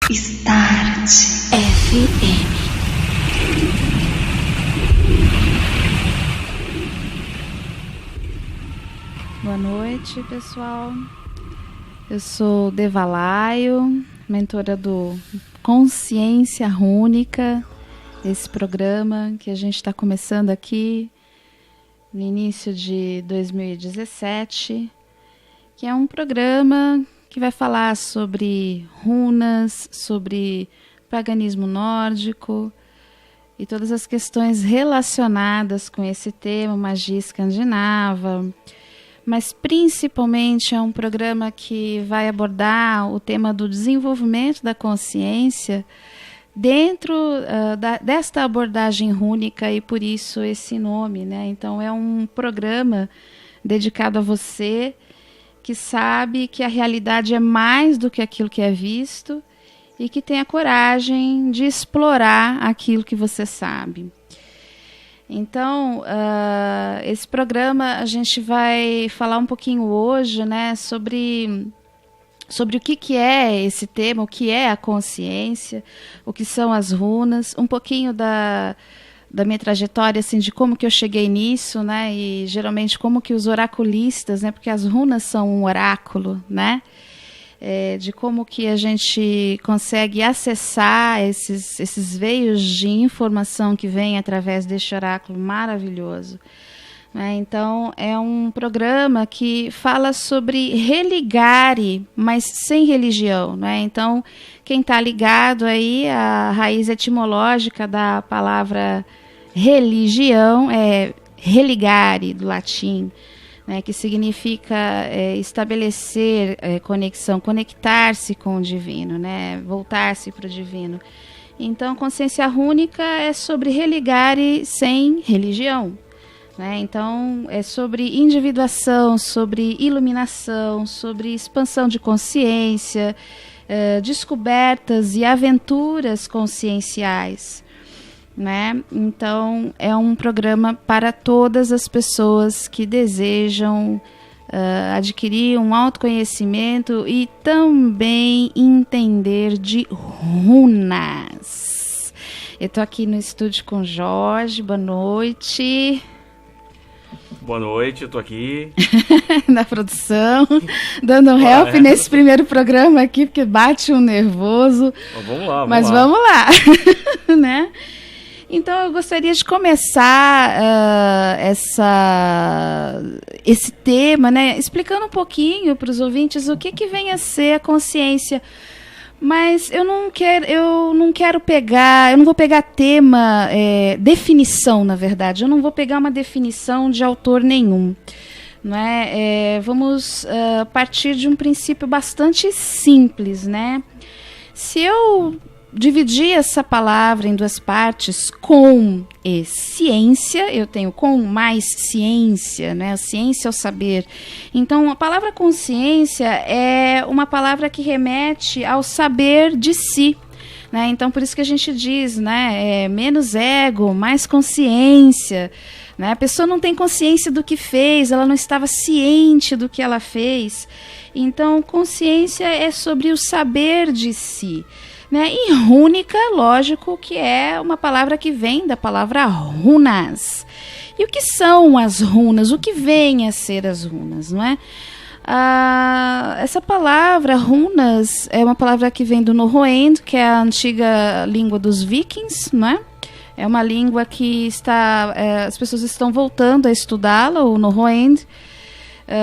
Start FM. Boa noite, pessoal. Eu sou Devalaio, mentora do Consciência Rúnica, esse programa que a gente está começando aqui no início de 2017, que é um programa que vai falar sobre runas, sobre paganismo nórdico e todas as questões relacionadas com esse tema, magia escandinava. Mas principalmente é um programa que vai abordar o tema do desenvolvimento da consciência dentro desta abordagem rúnica, e por isso esse nome, né? Então é um programa dedicado a você que sabe que a realidade é mais do que aquilo que é visto e que tem a coragem de explorar aquilo que você sabe. Então, esse programa a gente vai falar um pouquinho hoje, né, sobre o que é esse tema, o que é a consciência, o que são as runas, um pouquinho da minha trajetória, assim, de como que eu cheguei nisso, né, e geralmente como que os oraculistas, né, porque as runas são um oráculo, né, de como que a gente consegue acessar esses veios de informação que vem através deste oráculo maravilhoso. Então, é um programa que fala sobre religare, mas sem religião, né? Então, quem está ligado aí, a raiz etimológica da palavra religião é religare, do latim, né, que significa estabelecer conexão, conectar-se com o divino, né, voltar-se para o divino. Então, consciência rúnica é sobre religare sem religião. Né? Então, é sobre individuação, sobre iluminação, sobre expansão de consciência, descobertas e aventuras conscienciais. Né? Então, é um programa para todas as pessoas que desejam adquirir um autoconhecimento e também entender de runas. Eu estou aqui no estúdio com o Jorge. Boa noite. Boa noite, eu tô aqui. Na produção, dando um help nesse primeiro programa aqui, porque bate um nervoso. Vamos lá, Mas vamos lá. Né? Então, eu gostaria de começar esse tema, né, explicando um pouquinho para os ouvintes o que vem a ser a consciência. Mas eu não vou pegar tema, definição, na verdade. Eu não vou pegar uma definição de autor nenhum. Não é? Vamos partir de um princípio bastante simples, né? Se eu dividir essa palavra em duas partes, com e ciência, eu tenho com mais ciência, né? A ciência é o saber. Então, a palavra consciência é uma palavra que remete ao saber de si. Né? Então, por isso que a gente diz, né? Menos ego, mais consciência. Né? A pessoa não tem consciência do que fez, ela não estava ciente do que ela fez. Então, consciência é sobre o saber de si. Né? E rúnica, lógico, que é uma palavra que vem da palavra runas. E o que são as runas? O que vem a ser as runas? Não é? Essa palavra runas é uma palavra que vem do Norroend, que é a antiga língua dos vikings, não é? É uma língua que as pessoas estão voltando a estudá-la, o Norroend.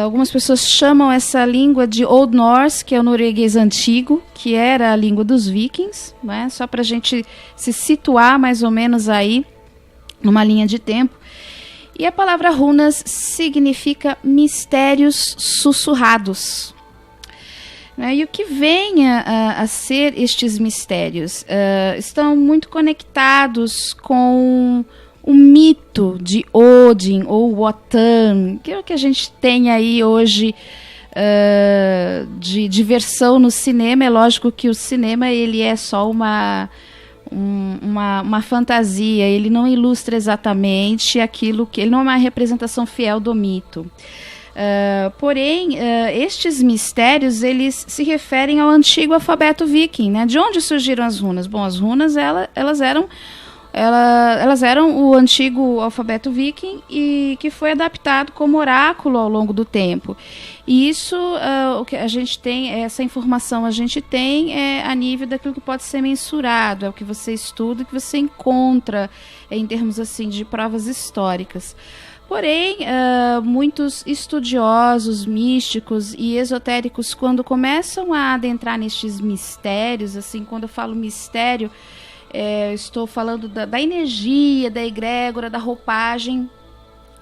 Algumas pessoas chamam essa língua de Old Norse, que é o norueguês antigo, que era a língua dos vikings, né? Só para a gente se situar mais ou menos aí, numa linha de tempo. E a palavra runas significa mistérios sussurrados. Né? E o que vem a ser estes mistérios? Estão muito conectados com o mito de Odin ou Wotan, que é o que a gente tem aí hoje de diversão no cinema. É lógico que o cinema ele é só uma fantasia, ele não ilustra exatamente aquilo que... Ele não é uma representação fiel do mito. Porém, estes mistérios, eles se referem ao antigo alfabeto viking, né? De onde surgiram as runas? Bom, as runas, elas eram o antigo alfabeto viking e que foi adaptado como oráculo ao longo do tempo. E isso, o que a gente tem, essa informação a gente tem a nível daquilo que pode ser mensurado, é o que você estuda, que você encontra em termos assim de provas históricas. Porém, muitos estudiosos, místicos e esotéricos, quando começam a adentrar nestes mistérios, assim, quando eu falo mistério, estou falando da energia, da egrégora, da roupagem,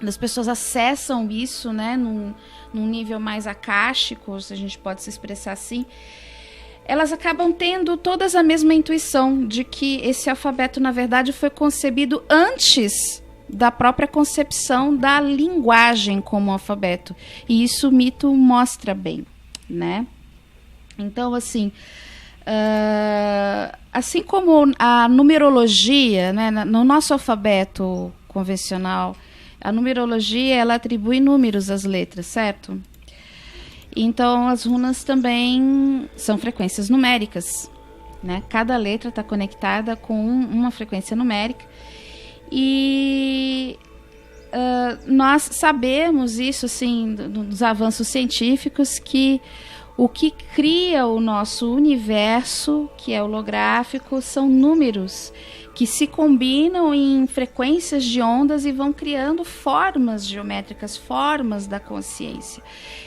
as pessoas acessam isso, né, num nível mais acástico, se a gente pode se expressar assim, elas acabam tendo todas a mesma intuição de que esse alfabeto, na verdade, foi concebido antes da própria concepção da linguagem como alfabeto. E isso o mito mostra bem, né? Então, assim, assim como a numerologia, né, no nosso alfabeto convencional, a numerologia, ela atribui números às letras, certo? Então, as runas também são frequências numéricas, né? Cada letra está conectada com uma frequência numérica. E nós sabemos isso, assim, dos avanços científicos, que o que cria o nosso universo, que é holográfico, são números que se combinam em frequências de ondas e vão criando formas geométricas, formas da consciência.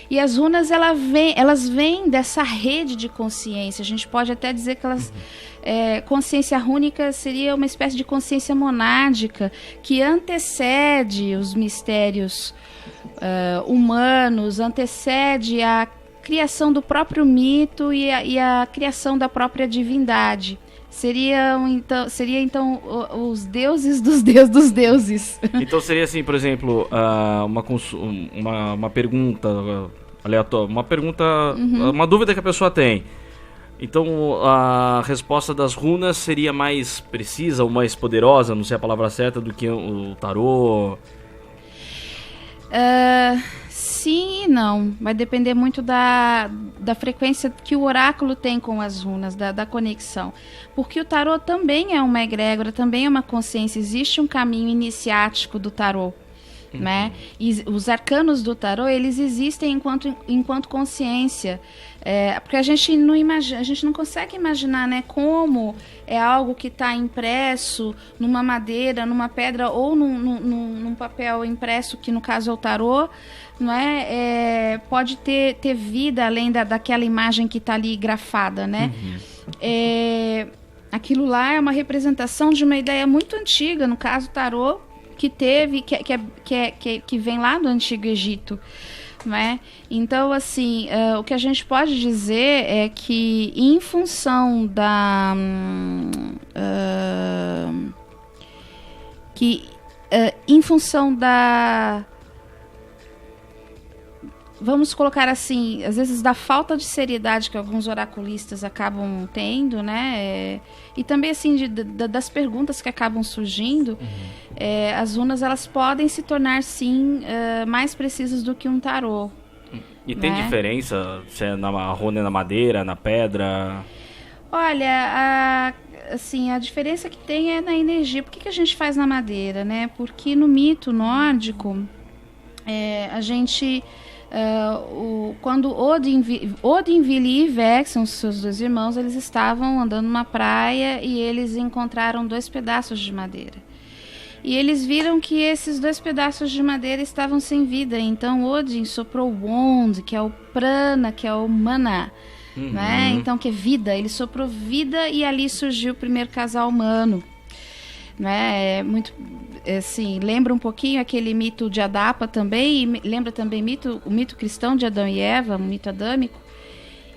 E as runas, elas vêm dessa rede de consciência. A gente pode até dizer que elas... consciência rúnica seria uma espécie de consciência monádica que antecede os mistérios humanos, antecede a criação do próprio mito e a criação da própria divindade. Seria então os deuses dos deuses. Então seria assim, por exemplo, uma pergunta aleatória, uma dúvida que a pessoa tem. Então a resposta das runas seria mais precisa ou mais poderosa, não sei a palavra certa, do que o tarô? Sim e não. Vai depender muito da frequência que o oráculo tem com as runas, da conexão. Porque o tarô também é uma egrégora, também é uma consciência. Existe um caminho iniciático do tarô. Né? E os arcanos do tarô, eles existem enquanto consciência, porque a gente não consegue imaginar, né, como é algo que está impresso numa madeira, numa pedra ou num papel impresso, que no caso é o tarô, não é? Pode ter vida além daquela imagem que está ali grafada, né? Aquilo lá é uma representação de uma ideia muito antiga, no caso tarô, que vem lá do Antigo Egito, né? Então, assim, o que a gente pode dizer é que, em função vamos colocar assim, às vezes da falta de seriedade que alguns oraculistas acabam tendo, né? E também assim das perguntas que acabam surgindo, as runas, elas podem se tornar sim mais precisas do que um tarô. E tem diferença se é na runa, na madeira, na pedra? Olha, a diferença que tem é na energia. Por que a gente faz na madeira, né? Porque no mito nórdico, a gente... quando Odin e Vex, são seus dois irmãos, eles estavam andando numa praia e eles encontraram 2 pedaços de madeira. E eles viram que esses 2 pedaços de madeira estavam sem vida. Então Odin soprou o Wand, que é o prana, que é o mana, né? Então, que é vida. Ele soprou vida e ali surgiu o primeiro casal humano. Né? Muito, assim, lembra um pouquinho aquele mito de Adapa também, e lembra também o mito cristão de Adão e Eva, o mito adâmico.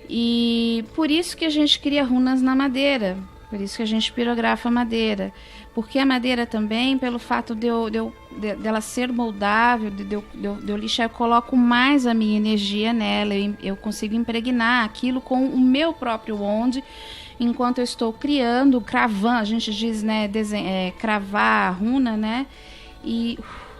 E por isso que a gente cria runas na madeira, por isso que a gente pirografa a madeira, porque a madeira também, pelo fato dela ser moldável, de eu lixar, eu coloco mais a minha energia nela, eu consigo impregnar aquilo com o meu próprio wand, enquanto eu estou criando, cravando, a gente diz, né, cravar a runa, né, e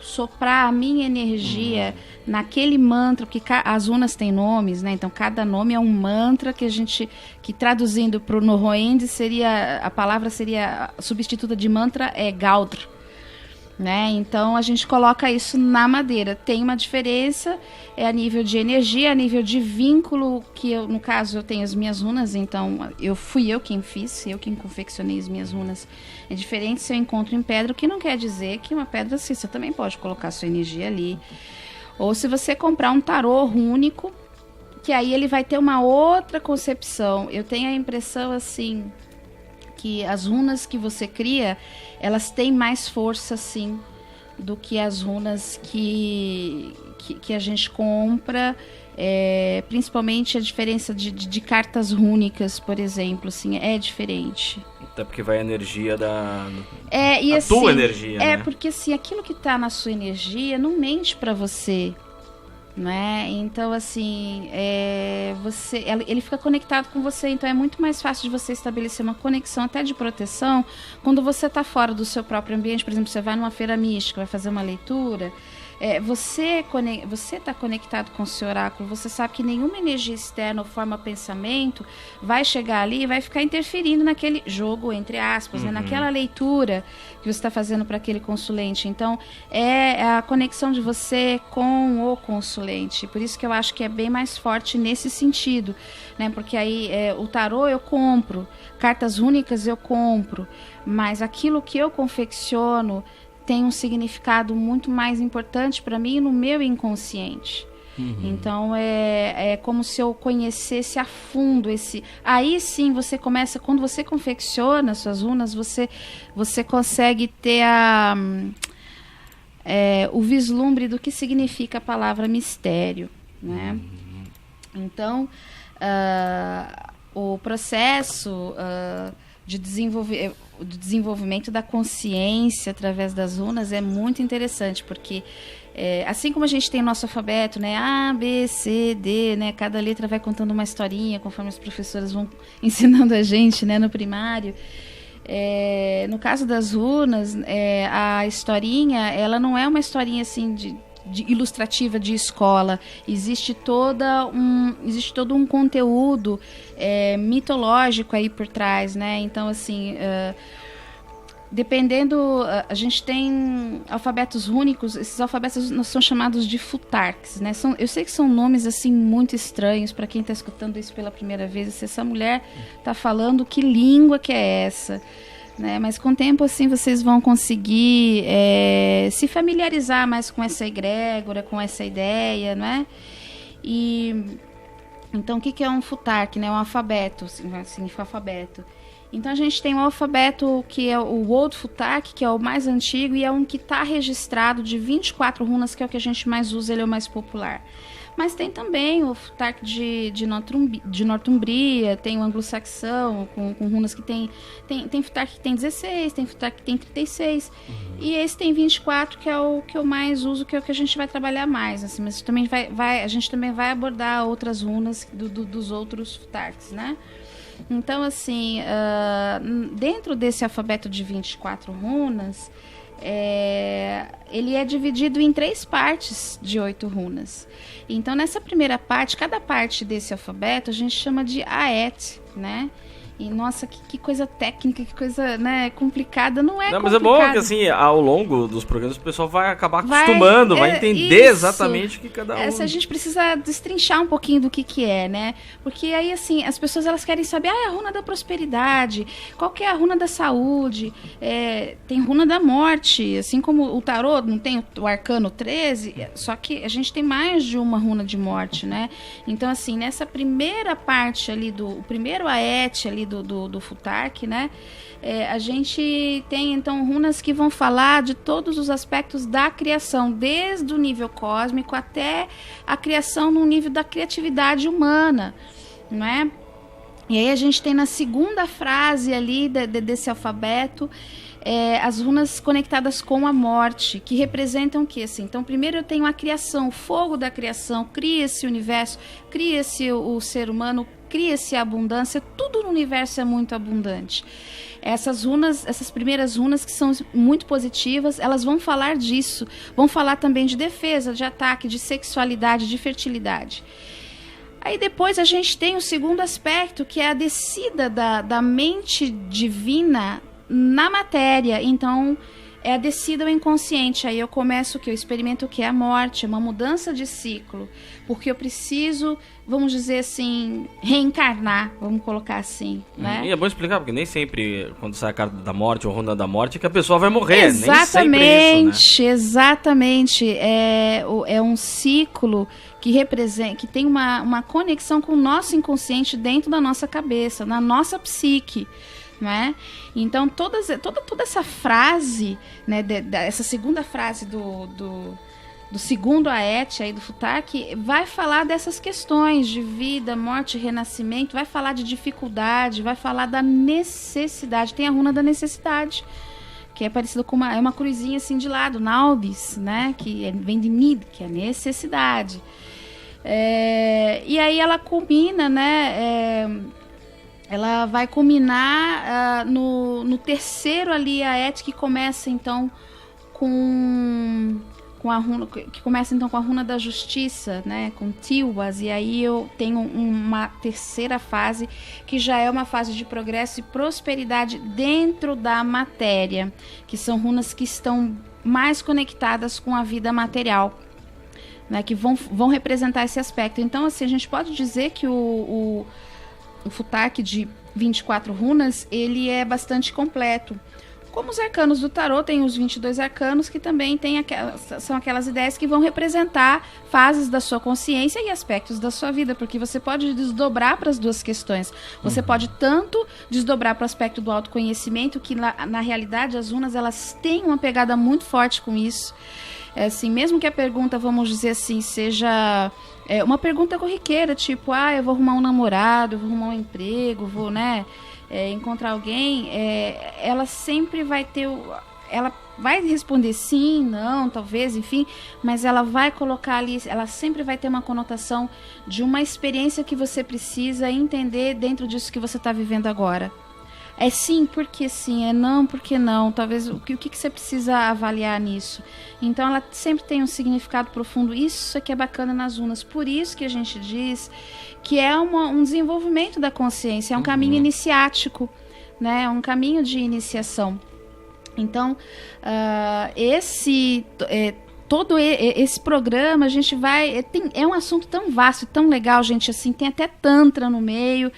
soprar a minha energia naquele mantra, porque as runas têm nomes, né? Então cada nome é um mantra que traduzindo para o Nohoend a palavra seria substituta de mantra é Gaudr, né? Então a gente coloca isso na madeira. Tem uma diferença, é a nível de energia, a nível de vínculo, que eu, no caso eu tenho as minhas runas, então fui eu quem fiz, eu quem confeccionei as minhas runas. É diferente se eu encontro em pedra, o que não quer dizer que uma pedra assim, você também pode colocar sua energia ali. Ou se você comprar um tarô rúnico, que aí ele vai ter uma outra concepção. Eu tenho a impressão assim que as runas que você cria, elas têm mais força, sim, do que as runas que a gente compra, principalmente a diferença de cartas rúnicas, por exemplo, assim, é diferente. Até porque vai a energia assim, tua energia, né? Porque assim, aquilo que está na sua energia não mente para você, né? Então, assim, ele fica conectado com você, então é muito mais fácil de você estabelecer uma conexão até de proteção quando você está fora do seu próprio ambiente. Por exemplo, você vai numa feira mística, vai fazer uma leitura, você está conectado com o seu oráculo, você sabe que nenhuma energia externa ou forma pensamento vai chegar ali e vai ficar interferindo naquele jogo, entre aspas, né? Naquela leitura que você está fazendo para aquele consulente. Então, é a conexão de você com o consulente. Por isso que eu acho que é bem mais forte nesse sentido, né? Porque aí o tarô eu compro, cartas rúnicas eu compro, mas aquilo que eu confecciono tem um significado muito mais importante para mim no meu inconsciente. Então é como se eu conhecesse a fundo esse. Aí sim você começa, quando você confecciona suas runas, você consegue ter o vislumbre do que significa a palavra mistério, né? Então o processo de desenvolvimento da consciência através das runas é muito interessante, porque assim como a gente tem o nosso alfabeto, né, A, B, C, D, né, cada letra vai contando uma historinha conforme as professoras vão ensinando a gente, né, no primário. No caso das runas, a historinha, ela não é uma historinha assim de ilustrativa de escola. Existe todo um conteúdo mitológico aí por trás, né? Então, assim, dependendo, a gente tem alfabetos rúnicos. Esses alfabetos são chamados de futarks, né? Eu sei que são nomes assim muito estranhos para quem está escutando isso pela primeira vez. Se essa mulher está falando, que língua que é essa? Né? Mas com o tempo assim vocês vão conseguir se familiarizar mais com essa egrégora, com essa ideia, né? E então o que é um futark, né? Um alfabeto, significa alfabeto. Então a gente tem o alfabeto que é o Old Futark, que é o mais antigo e é um que está registrado de 24 runas, que é o que a gente mais usa, ele é o mais popular. Mas tem também o Futark de Northumbria, tem o anglo-saxão, com runas que tem Futark que tem 16, tem Futark que tem 36. E esse tem 24, que é o que eu mais uso, que é o que a gente vai trabalhar mais. Assim, mas também a gente também vai abordar outras runas dos outros Futarks, né? Então, assim, dentro desse alfabeto de 24 runas, ele é dividido em 3 partes de 8 runas. Então, nessa primeira parte, cada parte desse alfabeto a gente chama de Aet, né? E, nossa, que coisa técnica, que coisa, né, complicada. Não é complicado. Mas é bom que, assim, ao longo dos programas o pessoal vai acabar acostumando, vai entender exatamente o que cada um... A gente precisa destrinchar um pouquinho do que é, né? Porque aí, assim, as pessoas elas querem saber, a runa da prosperidade, qual que é a runa da saúde, tem runa da morte, assim como o tarô não tem o arcano 13, só que a gente tem mais de uma runa de morte, né? Então, assim, nessa primeira parte ali, o primeiro Aet ali, do Futark, né? A gente tem, então, runas que vão falar de todos os aspectos da criação, desde o nível cósmico até a criação no nível da criatividade humana, não é? E aí a gente tem na segunda frase ali desse alfabeto as runas conectadas com a morte, que representam o quê? Assim, então, primeiro eu tenho a criação, o fogo da criação, cria-se o universo, cria-se o ser humano cria-se a abundância, tudo no universo é muito abundante. Essas runas, essas primeiras runas que são muito positivas, elas vão falar disso, vão falar também de defesa, de ataque, de sexualidade, de fertilidade. Aí depois a gente tem o segundo aspecto, que é a descida da mente divina na matéria. Então, é a descida ao inconsciente. Aí eu começo o que? Eu experimento o que? A morte, uma mudança de ciclo. Porque eu preciso, vamos dizer assim, reencarnar, vamos colocar assim, né? E é bom explicar, porque nem sempre, quando sai a carta da morte ou runa da morte, é que a pessoa vai morrer. Exatamente, nem sempre isso, né? Exatamente. É um ciclo que representa, que tem uma conexão com o nosso inconsciente dentro da nossa cabeça, na nossa psique. Né? Então toda essa frase, né, essa segunda frase do segundo Aet aí do Futhark vai falar dessas questões de vida, morte, renascimento, vai falar de dificuldade, vai falar da necessidade. Tem a runa da necessidade, que é parecida com uma cruzinha assim de lado, Naubis, né, que vem de Nid, que é necessidade. E aí ela culmina, né, ela vai culminar no terceiro ali, a Aet, que começa então com a runa, que começa então com a runa da justiça, né, com Tilwas, e aí eu tenho uma terceira fase que já é uma fase de progresso e prosperidade dentro da matéria, que são runas que estão mais conectadas com a vida material, né, que vão representar esse aspecto. Então, assim, a gente pode dizer que o Futhark de 24 runas, ele é bastante completo. Como os arcanos do tarô, tem os 22 arcanos, que também são aquelas ideias que vão representar fases da sua consciência e aspectos da sua vida, porque você pode desdobrar para as duas questões. Você pode tanto desdobrar para o aspecto do autoconhecimento, que na realidade as runas, elas têm uma pegada muito forte com isso. Assim, mesmo que a pergunta, vamos dizer assim, seja uma pergunta corriqueira, tipo, eu vou arrumar um namorado, eu vou arrumar um emprego, vou, né, encontrar alguém, ela sempre vai ter, ela vai responder sim, não, talvez, enfim, mas ela vai colocar ali, ela sempre vai ter uma conotação de uma experiência que você precisa entender dentro disso que você está vivendo agora. É sim, porque sim, é não, porque não. Talvez o que você precisa avaliar nisso. Então ela sempre tem um significado profundo. Isso é que é bacana nas runas. Por isso que a gente diz que é um desenvolvimento da consciência, é um caminho iniciático, né? É um caminho de iniciação. Então, todo esse programa, a gente vai... É um assunto tão vasto e tão legal, gente, assim, tem até Tantra no meio.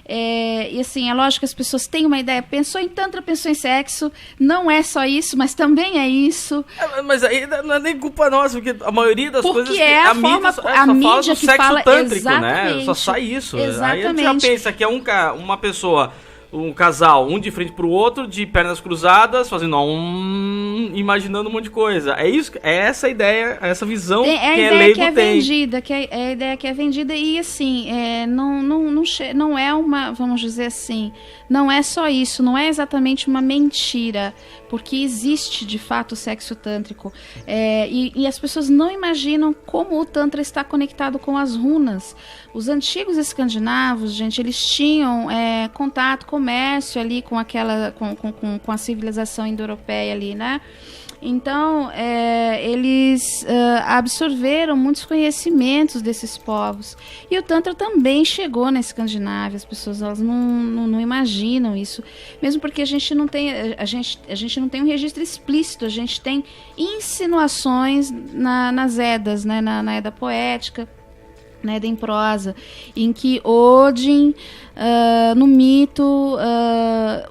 E assim, é lógico que as pessoas têm uma ideia, pensou em Tantra, pensou em sexo, não é só isso, mas também é isso. Mas aí não é nem culpa nossa, porque a maioria das coisas que a mídia que fala tântrico, né? Só sai isso. Exatamente. Aí a gente já pensa que é uma pessoa, um casal, um de frente pro outro, de pernas cruzadas, fazendo imaginando um monte de coisa. É isso, é essa ideia, essa visão que é leigo tem. Vendida, é a ideia que é vendida, e assim, não é uma, vamos dizer assim, não é só isso, não é exatamente uma mentira, porque existe de fato o sexo tântrico, e as pessoas não imaginam como o Tantra está conectado com as runas. Os antigos escandinavos, gente, eles tinham contato, comércio ali com a civilização indo-europeia ali, né? Então, eles absorveram muitos conhecimentos desses povos. E o Tantra também chegou na Escandinávia. As pessoas elas não imaginam isso. Mesmo porque a gente não tem um registro explícito. A gente tem insinuações nas Edas, né? Na Edda poética, na Edda em prosa, em que Odin, no mito,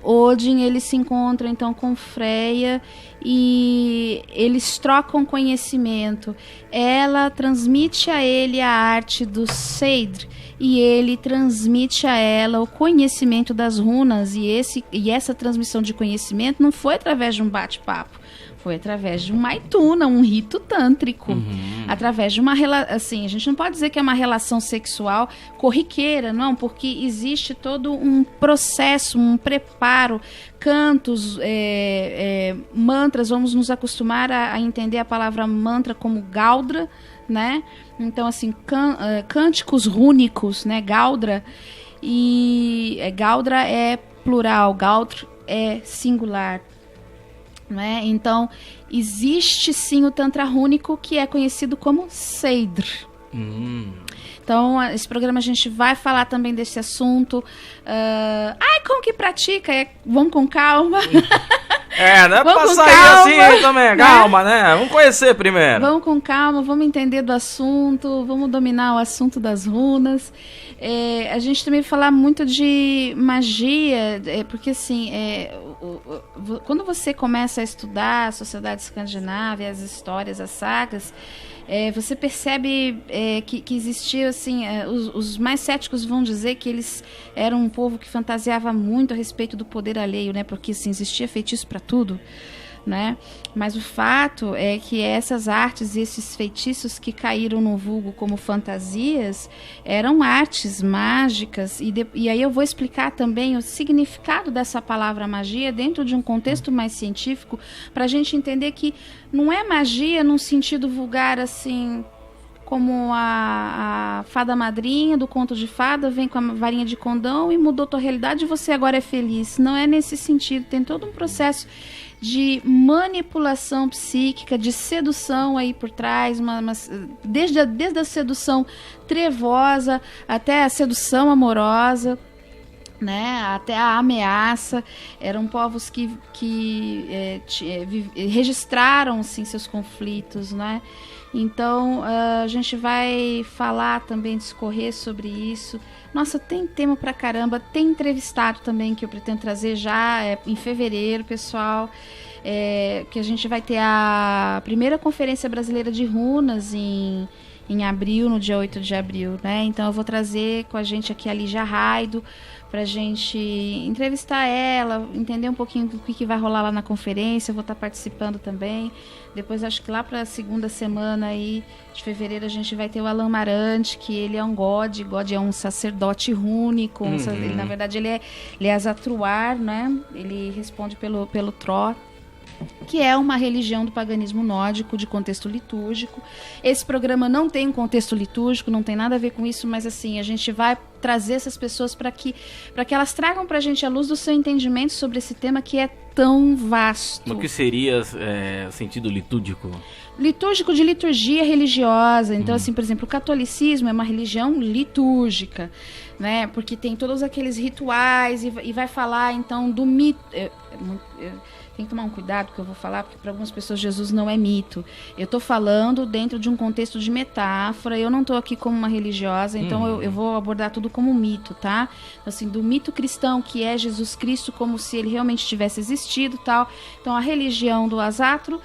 Odin ele se encontra então com Freya e eles trocam conhecimento. Ela transmite a ele a arte do Seidr e ele transmite a ela o conhecimento das runas, e essa transmissão de conhecimento não foi através de um bate-papo. Foi através de um maituna, um rito tântrico. Através de uma relação, assim, a gente não pode dizer que é uma relação sexual corriqueira, não, porque existe todo um processo, um preparo, cantos, mantras, vamos nos acostumar a entender a palavra mantra como Gaudra, né? Então, assim, cânticos rúnicos, né? Gaudra. E Galdra é plural, Gaudr é singular. Né? Então, existe sim o Tantra Rúnico, que é conhecido como Seidr. Então, esse programa a gente vai falar também desse assunto. Como que pratica? Vamos com calma. Não é pra sair assim também, calma, né? Vamos conhecer primeiro. Vamos com calma, vamos entender do assunto, vamos dominar o assunto das runas. A gente também vai falar muito de magia, porque assim, quando você começa a estudar a sociedade escandinava, as histórias, as sagas, você percebe que existia, assim, os mais céticos vão dizer que eles eram um povo que fantasiava muito a respeito do poder alheio, né? Porque assim, existia feitiço para tudo, né? Mas o fato é que essas artes e esses feitiços que caíram no vulgo como fantasias eram artes mágicas, e aí eu vou explicar também o significado dessa palavra magia dentro de um contexto mais científico, para a gente entender que não é magia num sentido vulgar, assim, como a fada madrinha do conto de fada vem com a varinha de condão e mudou tua realidade e você agora é feliz. Não é nesse sentido, tem todo um processo de manipulação psíquica, de sedução aí por trás, desde a sedução trevosa até a sedução amorosa, né, até a ameaça. Eram povos que registraram, sim, seus conflitos, né? Então, a gente vai falar também, discorrer sobre isso. Nossa, tem tema pra caramba. Tem entrevistado também que eu pretendo trazer já em fevereiro, pessoal. Que a gente vai ter a primeira Conferência Brasileira de Runas em abril, no dia 8 de abril, né? Então eu vou trazer com a gente aqui a Lígia Raido pra gente entrevistar ela, entender um pouquinho do que vai rolar lá na conferência. Eu vou estar participando também. Depois, acho que lá para a segunda semana aí de fevereiro, a gente vai ter o Alan Marante, que ele é um God é um sacerdote rúnico. Ele, na verdade, ele é Azatruar, né? Ele responde pelo Tro, que é uma religião do paganismo nórdico de contexto litúrgico. Esse programa não tem um contexto litúrgico, não tem nada a ver com isso, mas assim, a gente vai trazer essas pessoas para que elas tragam para a gente a luz do seu entendimento sobre esse tema que é tão vasto. O que seria sentido litúrgico? Litúrgico de liturgia religiosa. Então, assim, por exemplo, o catolicismo é uma religião litúrgica, né? Porque tem todos aqueles rituais e vai falar, então, do mito. Tem que tomar um cuidado que eu vou falar, porque para algumas pessoas Jesus não é mito. Eu estou falando dentro de um contexto de metáfora, eu não estou aqui como uma religiosa, então eu vou abordar tudo como mito, tá? Assim, do mito cristão, que é Jesus Cristo como se ele realmente tivesse existido, tal. Então a religião do Azatru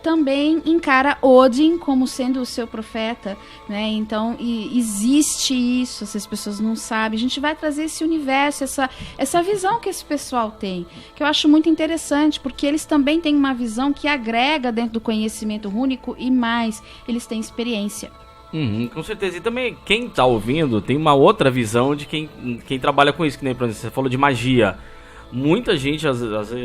também encara Odin como sendo o seu profeta, né? Então existe isso, se as pessoas não sabem. A gente vai trazer esse universo, essa visão que esse pessoal tem, que eu acho muito interessante, porque eles também têm uma visão que agrega dentro do conhecimento rúnico e mais, eles têm experiência. Com certeza. E também quem está ouvindo tem uma outra visão de quem trabalha com isso, que nem, por exemplo, você falou de magia. Muita gente às vezes,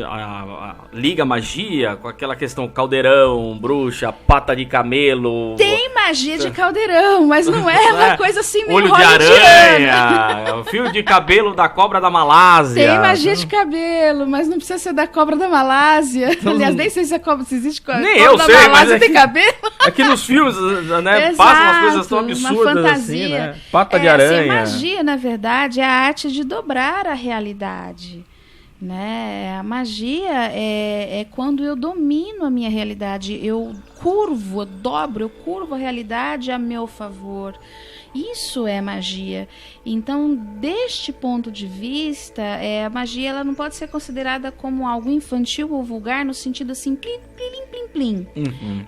liga magia com aquela questão caldeirão, bruxa, pata de camelo. Tem magia de caldeirão, mas não é uma coisa assim meio olho de aranha, fio de cabelo da cobra da Malásia. Tem magia de cabelo, mas não precisa ser da cobra da Malásia. Aliás, nem sei se existe cobra nem eu da sei, Malásia mas tem cabelo. Aqui nos filmes, né, Exato, passam umas coisas tão absurdas uma fantasia. assim, né? Pata de aranha. Assim, a magia, na verdade, é a arte de dobrar a realidade. Né? A magia é quando eu domino a minha realidade, eu curvo a realidade a meu favor. Isso é magia. Então, deste ponto de vista, a magia ela não pode ser considerada como algo infantil ou vulgar no sentido assim, plim, plim, plim, plim.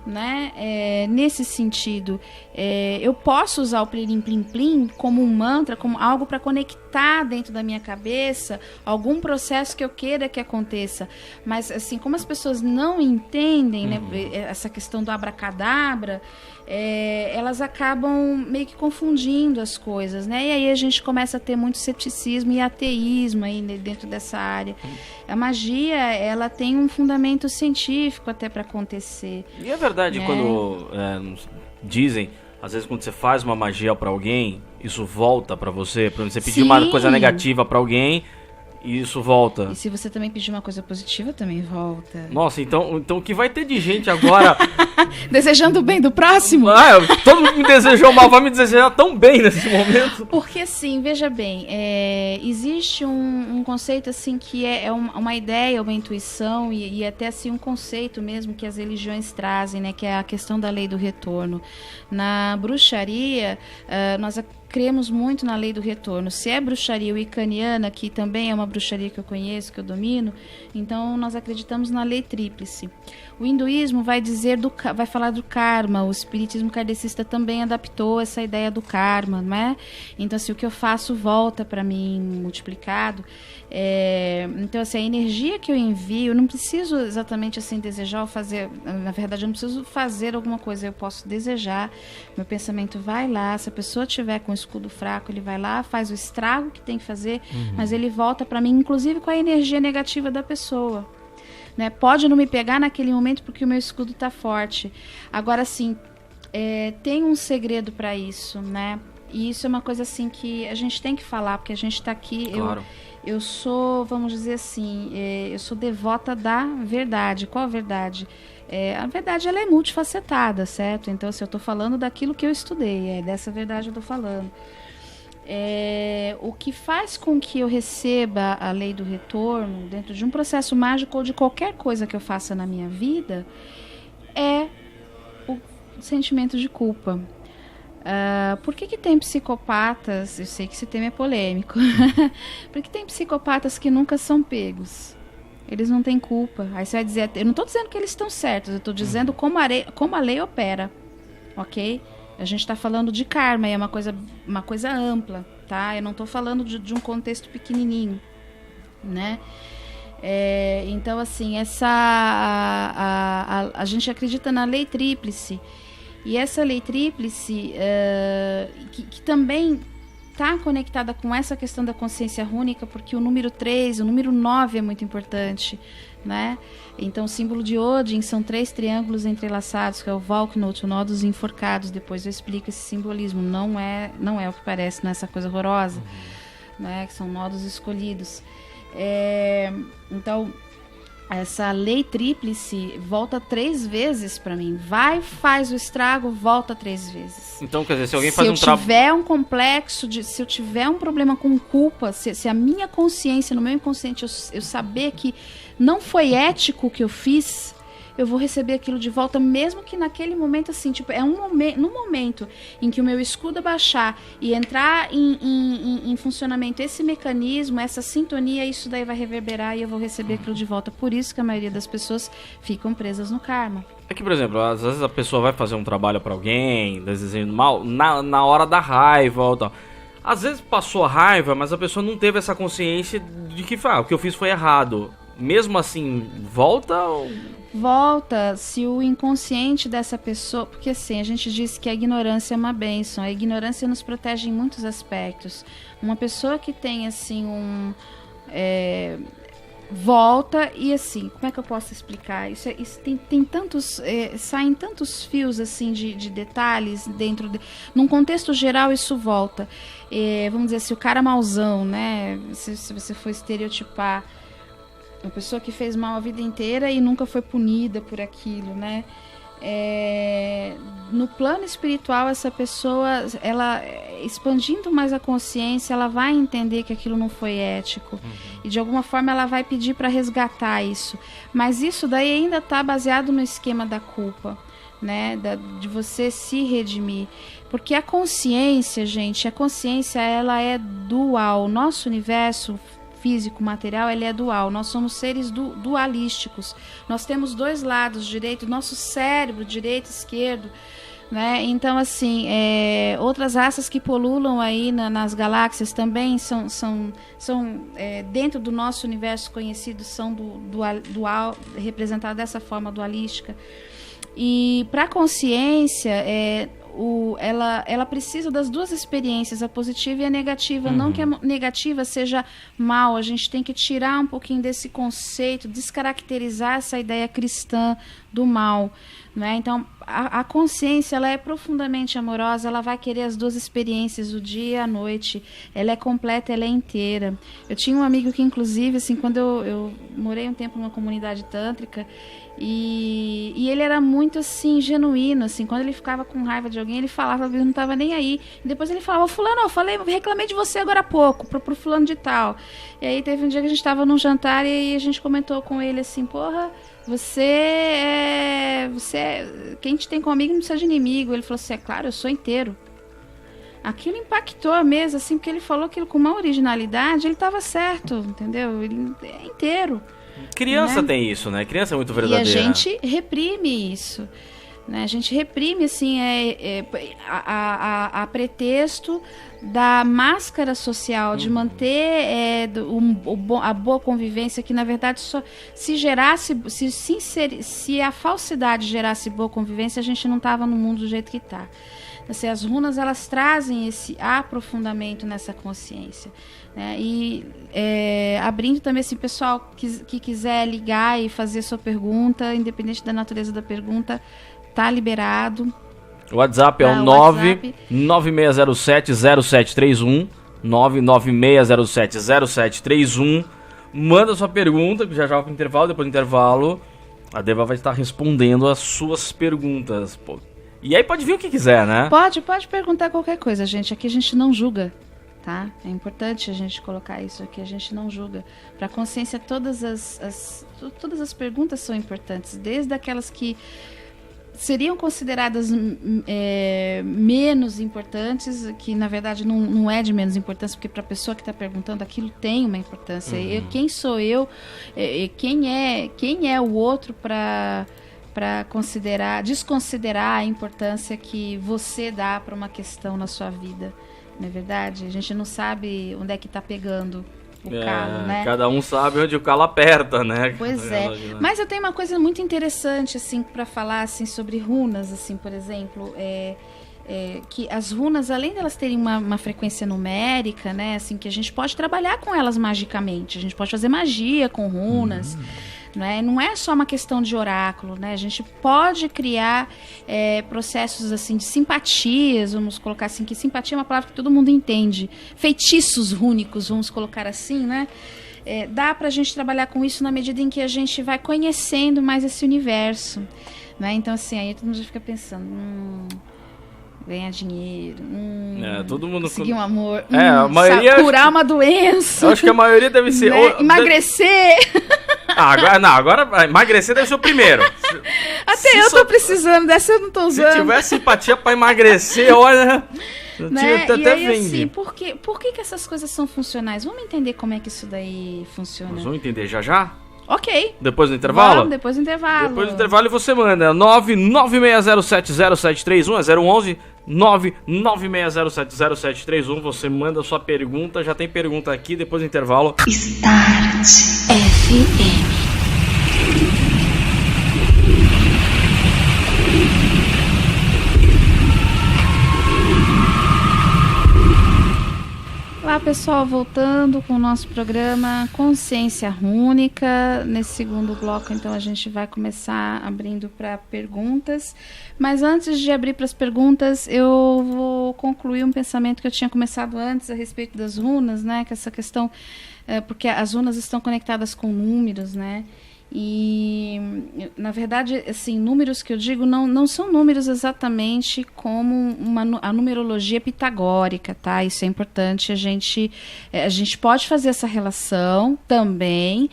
Né? Nesse sentido, eu posso usar o plim, plim, plim como um mantra, como algo para conectar dentro da minha cabeça algum processo que eu queira que aconteça. Mas, assim, como as pessoas não entendem, né, essa questão do abracadabra, elas acabam meio que confundindo as coisas, né? E aí a gente começa a ter muito ceticismo e ateísmo aí dentro dessa área. A magia, ela tem um fundamento científico até para acontecer. E é verdade, né? Quando dizem, às vezes quando você faz uma magia para alguém, isso volta pra você? Pra você pedir Sim. uma coisa negativa pra alguém e isso volta. E se você também pedir uma coisa positiva, também volta. Nossa, então o que vai ter de gente agora... Desejando o bem do próximo? Todo mundo me desejou mal, vai me desejar tão bem nesse momento. Porque assim, veja bem, existe um conceito assim que é uma ideia, uma intuição e até assim um conceito mesmo que as religiões trazem, né, que é a questão da lei do retorno. Na bruxaria, nós cremos muito na lei do retorno. Se é bruxaria wiccaniana, que também é uma bruxaria que eu conheço, que eu domino, então nós acreditamos na lei tríplice. O hinduísmo vai falar do karma, o espiritismo kardecista também adaptou essa ideia do karma, não é? Então, assim, o que eu faço volta para mim multiplicado. Então, assim, a energia que eu envio, eu não preciso exatamente assim desejar ou fazer, na verdade, eu não preciso fazer alguma coisa, eu posso desejar, meu pensamento vai lá, se a pessoa tiver com escudo fraco, ele vai lá, faz o estrago que tem que fazer, mas ele volta para mim, inclusive com a energia negativa da pessoa. Né? Pode não me pegar naquele momento porque o meu escudo está forte. Agora, assim, tem um segredo para isso, né? E isso é uma coisa assim que a gente tem que falar, porque a gente está aqui... Claro. Eu sou, vamos dizer assim, eu sou devota da verdade. Qual a verdade? A verdade, ela é multifacetada, certo? Então, se eu estou falando daquilo que eu estudei, dessa verdade eu estou falando. O que faz com que eu receba a lei do retorno dentro de um processo mágico ou de qualquer coisa que eu faça na minha vida é o sentimento de culpa. Por que tem psicopatas? Eu sei que esse tema é polêmico. Por que tem psicopatas que nunca são pegos? Eles não têm culpa. Aí você vai dizer, eu não estou dizendo que eles estão certos, eu estou dizendo como a lei opera, ok? A gente está falando de karma, é uma coisa ampla, tá? Eu não estou falando de um contexto pequenininho, né? Então, assim, a gente acredita na lei tríplice. E essa lei tríplice, que também está conectada com essa questão da consciência rúnica, porque o número 3, o número 9 é muito importante, né? Então, o símbolo de Odin são 3 triângulos entrelaçados, que é o Valknut, o nó dos enforcados. Depois eu explico esse simbolismo. Não é o que parece, não é essa coisa horrorosa, né? Que são nó dos escolhidos. Então, essa lei tríplice volta 3 vezes para mim. Vai, faz o estrago, volta 3 vezes. Então, quer dizer, se alguém faz um trabalho... Se eu tiver um complexo, se eu tiver um problema com culpa, se a minha consciência, no meu inconsciente, eu saber que não foi ético o que eu fiz, eu vou receber aquilo de volta, mesmo que naquele momento, assim, tipo, no momento em que o meu escudo abaixar e entrar em funcionamento esse mecanismo, essa sintonia, isso daí vai reverberar e eu vou receber aquilo de volta. Por isso que a maioria das pessoas ficam presas no karma. É que, por exemplo, às vezes a pessoa vai fazer um trabalho pra alguém, desejando mal, na hora da raiva ou tal. Às vezes passou a raiva, mas a pessoa não teve essa consciência de que o que eu fiz foi errado. Mesmo assim, volta ou... Volta se o inconsciente dessa pessoa... Porque assim, a gente diz que a ignorância é uma bênção. A ignorância nos protege em muitos aspectos. Uma pessoa que tem assim volta e assim, como é que eu posso explicar? Isso tem tantos... saem tantos fios assim de detalhes dentro... Num contexto geral, isso volta. Vamos dizer assim, o cara mauzão, né? Se você for estereotipar... Uma pessoa que fez mal a vida inteira e nunca foi punida por aquilo, né? No plano espiritual, essa pessoa, ela expandindo mais a consciência, ela vai entender que aquilo não foi ético. E de alguma forma ela vai pedir para resgatar isso. Mas isso daí ainda está baseado no esquema da culpa, né? De você se redimir. Porque a consciência, gente, ela é dual. O nosso universo físico, material, ele é dual. Nós somos seres dualísticos. Nós temos 2 lados, direito, nosso cérebro, direito e esquerdo, né? Então, assim, outras raças que pululam aí nas galáxias também são dentro do nosso universo conhecido, são dual, representado dessa forma dualística. E para a consciência, ela precisa das duas experiências, a positiva e a negativa. Não que a negativa seja mal, a gente tem que tirar um pouquinho desse conceito, descaracterizar essa ideia cristã do mal, né? Então, a consciência, ela é profundamente amorosa, ela vai querer as duas experiências, o dia e a noite. Ela é completa, ela é inteira. Eu tinha um amigo que, inclusive, assim, quando eu morei um tempo numa comunidade tântrica, e ele era muito, assim, genuíno, assim, quando ele ficava com raiva de alguém, ele falava, ele não estava nem aí. E depois ele falava, fulano, reclamei de você agora há pouco, pro fulano de tal. E aí teve um dia que a gente estava num jantar e a gente comentou com ele assim, porra, quem te tem como amigo não precisa de inimigo. Ele falou assim, é claro, eu sou inteiro. Aquilo impactou a mesa, assim, porque ele falou aquilo com uma originalidade, ele estava certo, entendeu? Ele é inteiro. Criança, né? Tem isso, né? Criança é muito verdadeira. E a gente reprime isso, né? A gente reprime, assim, a pretexto da máscara social, de manter a boa convivência, que na verdade só se a falsidade gerasse boa convivência, a gente não estava no mundo do jeito que está. Assim, as runas, elas trazem esse aprofundamento nessa consciência, né? E abrindo também, assim, pessoal que quiser ligar e fazer sua pergunta, independente da natureza da pergunta, tá liberado. O WhatsApp é o 996070731, 996070731. Manda sua pergunta, que já vai pro intervalo. Depois do intervalo, a Deva vai estar respondendo as suas perguntas. Pô. E aí pode vir o que quiser, né? Pode perguntar qualquer coisa, gente. Aqui a gente não julga, tá? É importante a gente colocar isso aqui, a gente não julga. Para a consciência, todas as perguntas são importantes, desde aquelas que seriam consideradas menos importantes, que na verdade não é de menos importância, porque para a pessoa que está perguntando, aquilo tem uma importância. Quem sou eu? Quem é o outro para desconsiderar a importância que você dá para uma questão na sua vida, não é verdade? A gente não sabe onde é que está pegando o calo, né? Cada um sabe onde o calo aperta, né? Pois é. Mas eu tenho uma coisa muito interessante, assim, para falar, assim, sobre runas, assim, por exemplo, que as runas, além de elas terem uma frequência numérica, né, assim, que a gente pode trabalhar com elas magicamente, a gente pode fazer magia com runas, né? Não é só uma questão de oráculo, né? A gente pode criar processos, assim, de simpatias, vamos colocar assim, que simpatia é uma palavra que todo mundo entende, feitiços rúnicos, vamos colocar assim, né? Dá pra gente trabalhar com isso na medida em que a gente vai conhecendo mais esse universo, né? Então, assim, aí todo mundo já fica pensando, ganhar dinheiro, todo mundo conseguir um amor, a maioria curar uma doença. Eu acho que a maioria deve ser... Né? Emagrecer. Agora emagrecer deve ser o primeiro. Eu tô precisando dessa, eu não tô usando. Se tiver simpatia pra emagrecer, olha... Né? E aí, assim, por que essas coisas são funcionais? Vamos entender como é que isso daí funciona. Nós vamos entender já? Ok. Depois do intervalo? Vamos, depois do intervalo. Depois do intervalo você manda 996070731, é 011 996070731. Você manda a sua pergunta, já tem pergunta aqui, depois do intervalo. Start FM. Olá, pessoal, voltando com o nosso programa Consciência Rúnica. Nesse segundo bloco, então, a gente vai começar abrindo para perguntas. Mas antes de abrir para as perguntas, eu vou concluir um pensamento que eu tinha começado antes a respeito das runas, né? Que essa questão, porque as runas estão conectadas com números, né? E, na verdade, assim, números que eu digo não são números exatamente como a numerologia pitagórica, tá? Isso é importante, a gente pode fazer essa relação também,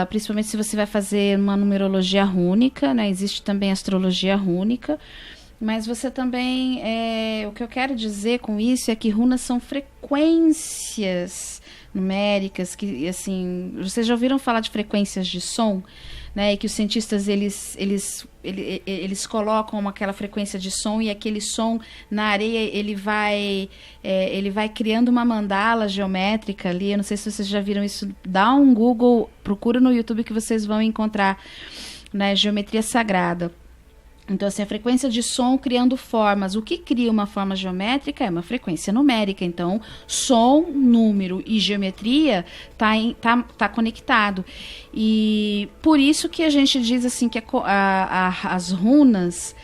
principalmente se você vai fazer uma numerologia rúnica, né? Existe também a astrologia rúnica, mas você também, o que eu quero dizer com isso é que runas são frequências numéricas, que, assim, vocês já ouviram falar de frequências de som, né, e que os cientistas, eles colocam aquela frequência de som, e aquele som na areia, ele vai criando uma mandala geométrica ali. Eu não sei se vocês já viram isso, dá um Google, procura no YouTube que vocês vão encontrar, né, geometria sagrada. Então, assim, a frequência de som criando formas. O que cria uma forma geométrica é uma frequência numérica. Então, som, número e geometria tá conectado. E por isso que a gente diz assim que as runas,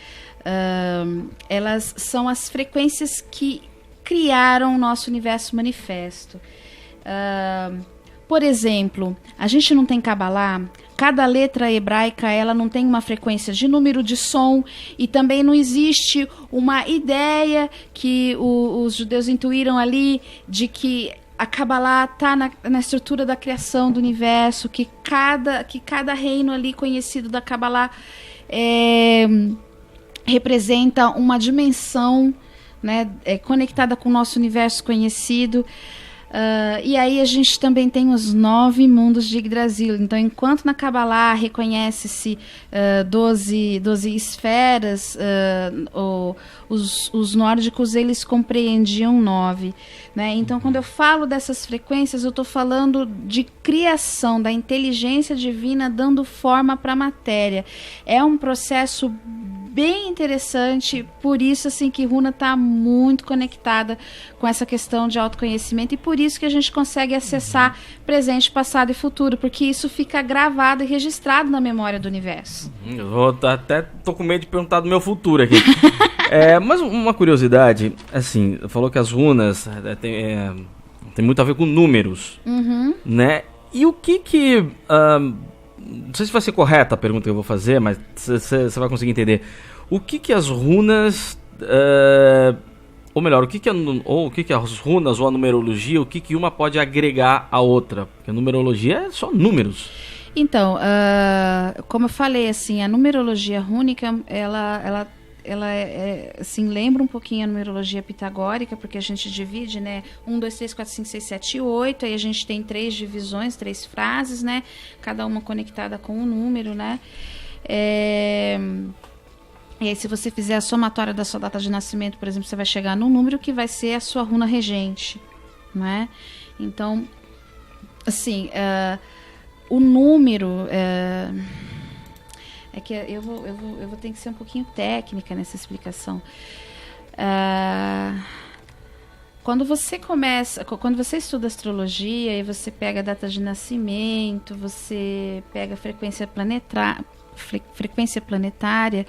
elas são as frequências que criaram o nosso universo manifesto. Por exemplo, a gente não tem Kabbalah. Cada letra hebraica, ela não tem uma frequência de número de som, e também não existe uma ideia que os judeus intuíram ali de que a Kabbalah está na estrutura da criação do universo, que cada reino ali conhecido da Kabbalah representa uma dimensão, né, conectada com o nosso universo conhecido. E aí a gente também tem os 9 mundos de Yggdrasil. Então, enquanto na Kabbalah reconhece-se 12 esferas, os nórdicos eles compreendiam 9. Né? Então, quando eu falo dessas frequências, eu estou falando de criação, da inteligência divina dando forma para a matéria. É um processo bem interessante, por isso assim que Runa está muito conectada com essa questão de autoconhecimento, e por isso que a gente consegue acessar presente, passado e futuro, porque isso fica gravado e registrado na memória do universo. Até tô com medo de perguntar do meu futuro aqui. Mas uma curiosidade, assim, falou que as runas tem muito a ver com números, né? E o que não sei se vai ser correta a pergunta que eu vou fazer, mas você vai conseguir entender. O que as runas... ou melhor, o que as runas ou a numerologia, o que uma pode agregar à outra? Porque a numerologia é só números. Então, como eu falei, assim, a numerologia rúnica, ela assim, lembra um pouquinho a numerologia pitagórica, porque a gente divide, né, 1, 2, 3, 4, 5, 6, 7 e 8, aí a gente tem 3 divisões, 3 frases, né, cada uma conectada com um número, né, e aí se você fizer a somatória da sua data de nascimento, por exemplo, você vai chegar num número que vai ser a sua runa regente, né, então, assim, o número... É que eu vou ter que ser um pouquinho técnica nessa explicação. Quando você estuda astrologia e você pega a data de nascimento, você pega a frequência planetária,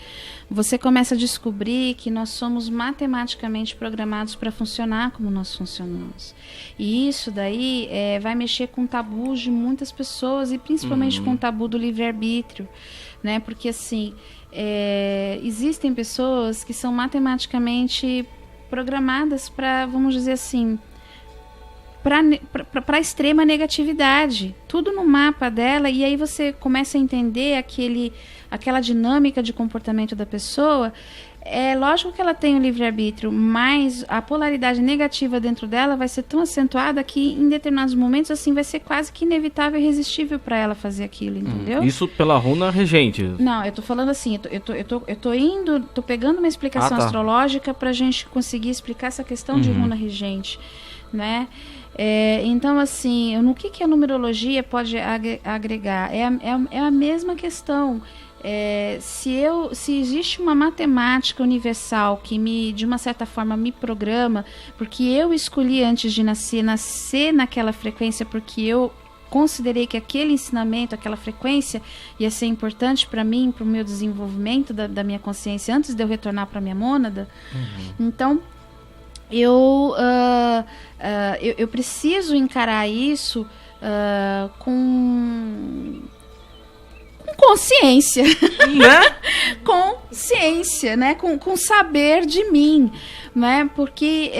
você começa a descobrir que nós somos matematicamente programados para funcionar como nós funcionamos. E isso daí vai mexer com tabus de muitas pessoas, e principalmente com o tabu do livre-arbítrio. Né? Porque assim, existem pessoas que são matematicamente programadas para, vamos dizer assim, para extrema negatividade, tudo no mapa dela, e aí você começa a entender aquela dinâmica de comportamento da pessoa. É lógico que ela tem o livre-arbítrio, mas a polaridade negativa dentro dela vai ser tão acentuada que em determinados momentos assim vai ser quase que inevitável e irresistível para ela fazer aquilo, entendeu? Isso pela runa regente. Não, eu tô falando assim, eu tô pegando uma explicação astrológica pra gente conseguir explicar essa questão de runa regente, né? Então, assim, no que a numerologia pode agregar? É a mesma questão. Se existe uma matemática universal que de uma certa forma me programa, porque eu escolhi antes de nascer naquela frequência, porque eu considerei que aquele ensinamento, aquela frequência ia ser importante para mim, para o meu desenvolvimento da minha consciência antes de eu retornar para a minha mônada. Então eu preciso encarar isso com consciência, né? Consciência, né? Com saber de mim, né? Porque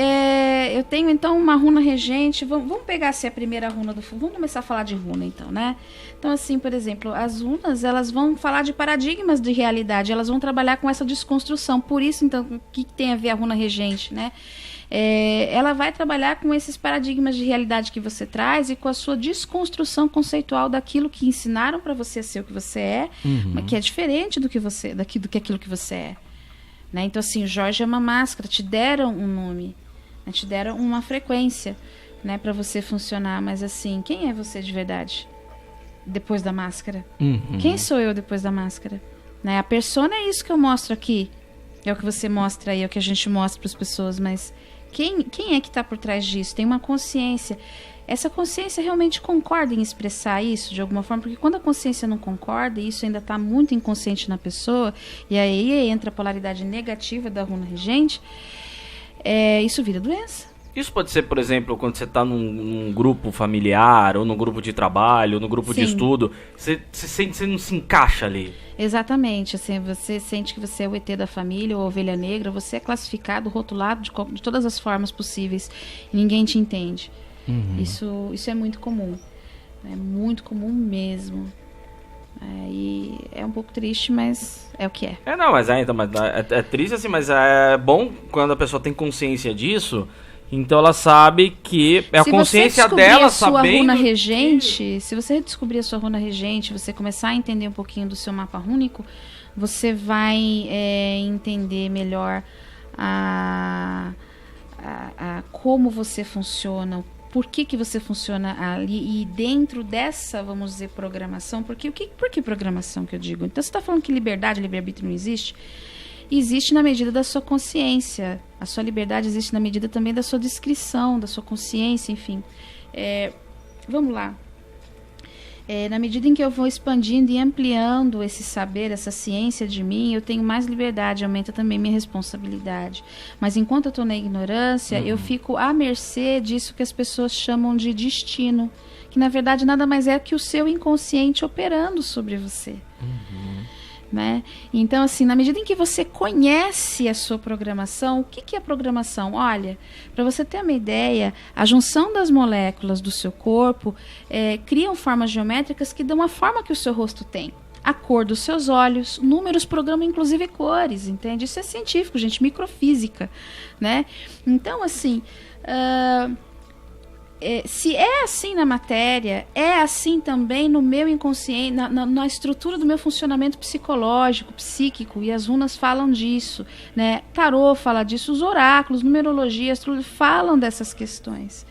eu tenho então uma runa regente. Vamos pegar assim, a primeira runa do fundo. Vamos começar a falar de runa então, né? Então assim, por exemplo, as runas, elas vão falar de paradigmas de realidade, elas vão trabalhar com essa desconstrução. Por isso então, o que tem a ver a runa regente, né? Ela vai trabalhar com esses paradigmas de realidade que você traz e com a sua desconstrução conceitual daquilo que ensinaram para você ser o que você é, mas que é diferente do que aquilo que você é. Né? Então, assim, o Jorge é uma máscara, te deram um nome, né? Te deram uma frequência, né, para você funcionar, mas assim, quem é você de verdade depois da máscara? Quem sou eu depois da máscara? Né? A persona é isso que eu mostro aqui. É o que você mostra aí, é o que a gente mostra para as pessoas. Mas quem é que está por trás disso? Tem uma consciência. Essa consciência realmente concorda em expressar isso de alguma forma? Porque quando a consciência não concorda, e isso ainda está muito inconsciente na pessoa, e aí entra a polaridade negativa da runa regente, isso vira doença. Isso pode ser, por exemplo, quando você está num grupo familiar, ou num grupo de trabalho, ou num grupo de estudo, você sente que você não se encaixa ali. Exatamente, assim, você sente que você é o ET da família, ou a ovelha negra, você é classificado, rotulado de todas as formas possíveis, e ninguém te entende. Isso é muito comum, é muito comum mesmo. E é um pouco triste, mas é o que é. Mas é triste assim, mas é bom quando a pessoa tem consciência disso. Então ela sabe que é a consciência dela sabendo... Se você descobrir a sua runa regente, você começar a entender um pouquinho do seu mapa rúnico, você vai entender melhor como você funciona, por que você funciona ali, e dentro dessa, vamos dizer, programação, por que programação que eu digo? Então você está falando que livre-arbítrio não existe? Existe na medida da sua consciência. A sua liberdade existe na medida também da sua descrição, da sua consciência, enfim. Vamos lá. Na medida em que eu vou expandindo e ampliando esse saber, essa ciência de mim, eu tenho mais liberdade, aumenta também minha responsabilidade. Mas enquanto eu estou na ignorância, eu fico à mercê disso que as pessoas chamam de destino, que na verdade nada mais é que o seu inconsciente operando sobre você. Né? Então, assim, na medida em que você conhece a sua programação, o que é programação? Olha, para você ter uma ideia, a junção das moléculas do seu corpo criam formas geométricas que dão a forma que o seu rosto tem. A cor dos seus olhos, números programam inclusive cores, entende? Isso é científico, gente, microfísica, né? Então, assim... se é assim na matéria, é assim também no meu inconsciente, na estrutura do meu funcionamento psicológico, psíquico, e as runas falam disso, né? Tarô fala disso, os oráculos, numerologia, astrologia falam dessas questões,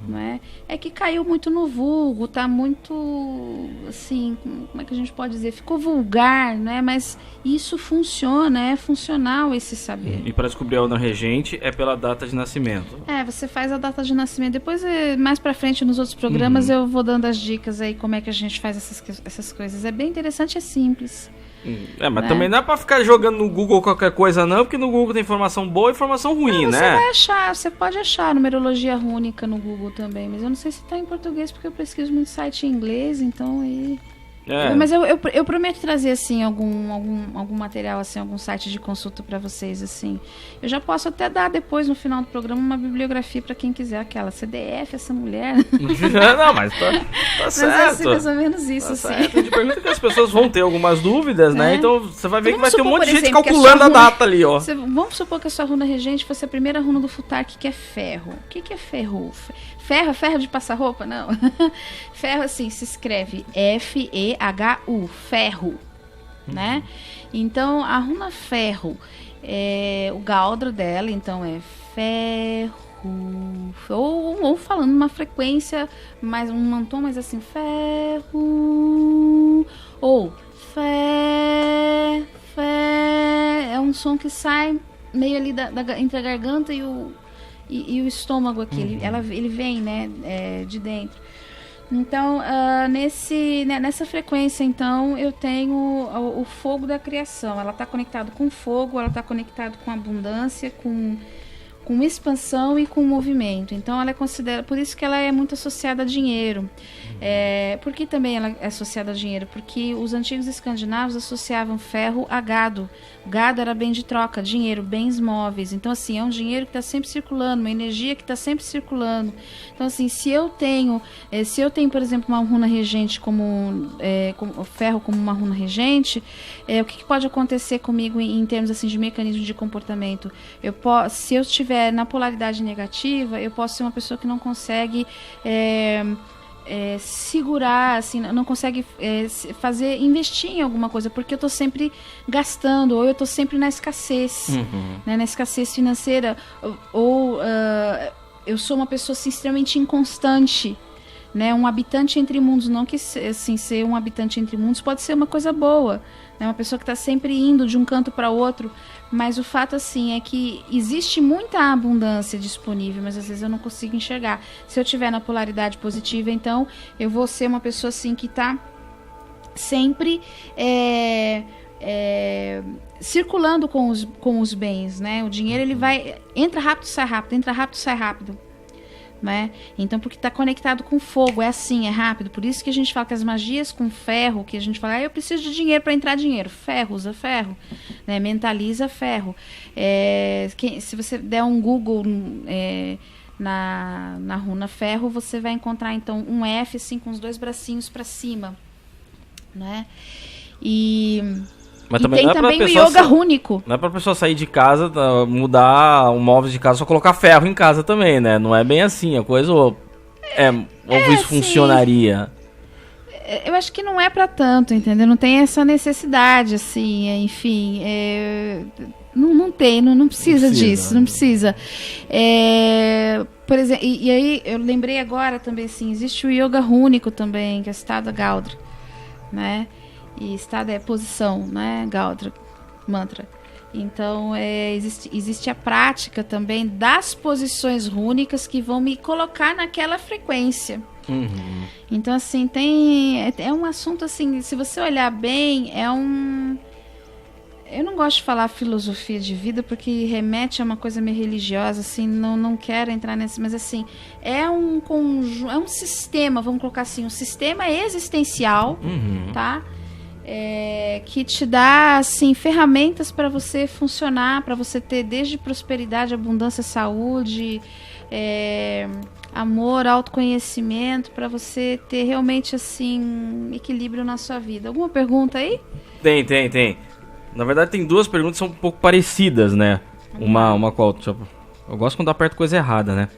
não é? É que caiu muito no vulgo, tá muito, assim, como é que a gente pode dizer? Ficou vulgar, né? Mas isso funciona, é funcional esse saber. E para descobrir a runa regente é pela data de nascimento. Você faz a data de nascimento, depois mais pra frente nos outros programas eu vou dando as dicas aí como é que a gente faz essas coisas. É bem interessante, é simples. Mas também não é pra ficar jogando no Google qualquer coisa não, porque no Google tem informação boa e informação ruim, né? Você vai achar, você pode achar numerologia rúnica no Google também, mas eu não sei se tá em português, porque eu pesquiso muito site em inglês, então aí... Mas eu prometo trazer assim algum material, assim, algum site de consulta para vocês, assim. Eu já posso até dar depois no final do programa uma bibliografia para quem quiser, aquela CDF, essa mulher. Não, mas tá certo. Mas é assim, mais ou menos isso, assim. Certo. A gente pergunta que as pessoas vão ter algumas dúvidas, né? Então você vai ver que vai ter um monte de gente exemplo, calculando a data ali, ó. Vamos supor que a sua runa regente fosse a primeira runa do Futark, que é ferro. O que é ferro? Ferro de passar roupa? Não. Ferro, assim, se escreve F-E-H-U, ferro, né? Então, a runa ferro, o galdra dela, então, é ferro, ou falando uma frequência, um tom mais assim, ferro, ou fé, é um som que sai meio ali entre a garganta e o estômago aqui, ele vem, né, de dentro. Então, nessa frequência, então, eu tenho o fogo da criação. Ela está conectada com fogo, ela está conectada com abundância, com expansão e com movimento. Então, ela é considerada... Por isso que ela é muito associada a dinheiro. Por que também ela é associada a dinheiro? Porque os antigos escandinavos associavam ferro a gado. Gado era bem de troca, dinheiro, bens móveis. Então, assim, é um dinheiro que está sempre circulando, uma energia que está sempre circulando. Então, assim, se eu tenho, por exemplo, uma runa regente como o ferro como uma runa regente, o que pode acontecer comigo em termos assim, de mecanismo de comportamento? Se eu estiver na polaridade negativa, eu posso ser uma pessoa que não consegue... segurar, assim, não consegue investir em alguma coisa, porque eu estou sempre gastando, ou eu estou sempre na escassez, né, na escassez financeira, ou eu sou uma pessoa assim, extremamente inconstante, né? Um habitante entre mundos, não que assim, ser um habitante entre mundos pode ser uma coisa boa, né? Uma pessoa que está sempre indo de um canto para outro, mas o fato assim é que existe muita abundância disponível, mas às vezes eu não consigo enxergar. Se eu tiver na polaridade positiva, então eu vou ser uma pessoa assim que está sempre circulando com os bens, né? O dinheiro ele vai, entra rápido, sai rápido, entra rápido, sai rápido, né? Então, porque está conectado com fogo, é assim, é rápido. Por isso que a gente fala que as magias com ferro, que a gente fala, eu preciso de dinheiro para entrar dinheiro. Ferro, usa ferro, né? Mentaliza ferro. Se você der um Google na runa ferro, você vai encontrar então um F assim com os 2 bracinhos para cima, né? Mas e também tem também o yoga rúnico. Não é pra pessoa sair de casa, mudar o móvel de casa, só colocar ferro em casa também, né? Não é bem assim, a coisa ou isso funcionaria? Eu acho que não é pra tanto, entendeu? Não tem essa necessidade, assim, enfim. Não precisa disso, não precisa. Por exemplo, e aí eu lembrei agora também, assim, existe o yoga rúnico também, que é Sthada Galdra, né? E Sthada é posição, né? Galdra, mantra. Então, existe a prática também das posições rúnicas que vão me colocar naquela frequência. Uhum. Então, assim, é um assunto, assim, se você olhar bem, eu não gosto de falar filosofia de vida porque remete a uma coisa meio religiosa, assim, não quero entrar nesse, mas assim, é um sistema, vamos colocar assim, um sistema existencial, tá? Que te dá, assim, ferramentas para você funcionar, para você ter desde prosperidade, abundância, saúde, amor, autoconhecimento, para você ter realmente, assim, equilíbrio na sua vida. Alguma pergunta aí? Tem. Na verdade, tem 2 perguntas que são um pouco parecidas, né? Uma com a outra. Eu gosto quando aperto coisa errada, né?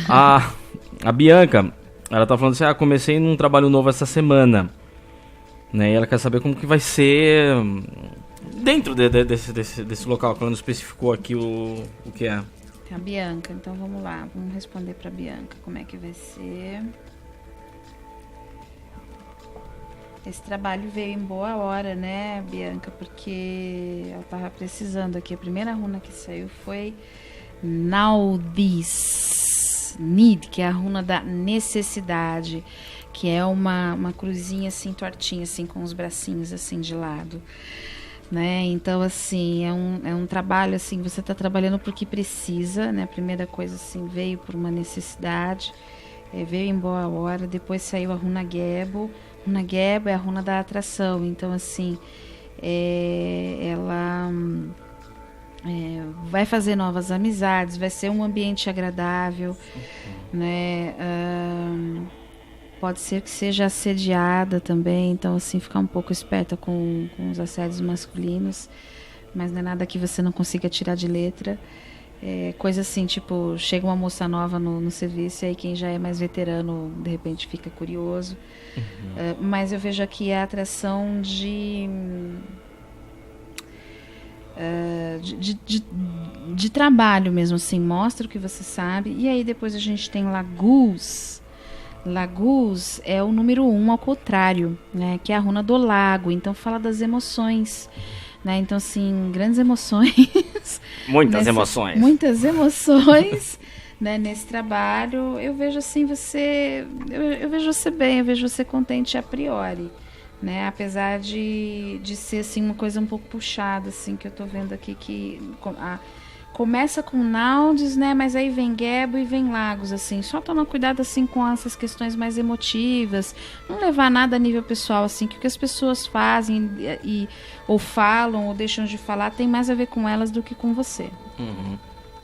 A Bianca, ela tá falando assim, comecei num trabalho novo essa semana, né? E ela quer saber como que vai ser dentro desse local, que ela não especificou aqui o que é. A Bianca, então vamos lá, vamos responder pra Bianca como é que vai ser. Esse trabalho veio em boa hora, né, Bianca? Porque ela tava precisando aqui. A primeira runa que saiu foi Naudis, Need, que é a runa da necessidade, que é uma cruzinha assim, tortinha, assim, com os bracinhos assim de lado, né? Então, assim, é um trabalho, assim, você está trabalhando porque precisa, né? A primeira coisa, assim, veio por uma necessidade, veio em boa hora. Depois saiu a runa Gebo. Runa Gebo é a runa da atração. Então, assim, ela vai fazer novas amizades, vai ser um ambiente agradável, né? Pode ser que seja assediada também, então, assim, ficar um pouco esperta com os assédios masculinos, mas não é nada que você não consiga tirar de letra. Coisa assim, tipo, chega uma moça nova no serviço e aí quem já é mais veterano, de repente, fica curioso. Mas eu vejo aqui a atração de trabalho mesmo, assim, mostra o que você sabe. E aí depois a gente tem Lagus. Lagus é o número 1 ao contrário, né? Que é a runa do lago, então fala das emoções, né? Então, assim, grandes emoções. Muitas emoções. Muitas emoções, né? Nesse trabalho, eu vejo assim eu vejo você bem, eu vejo você contente a priori, né? Apesar de ser, assim, uma coisa um pouco puxada, assim, que eu tô vendo aqui, que começa com Naudis, né? Mas aí vem Gebo e vem Lagos, assim. Só tomar cuidado, assim, com essas questões mais emotivas. Não levar nada a nível pessoal, assim, que o que as pessoas fazem ou falam ou deixam de falar tem mais a ver com elas do que com você.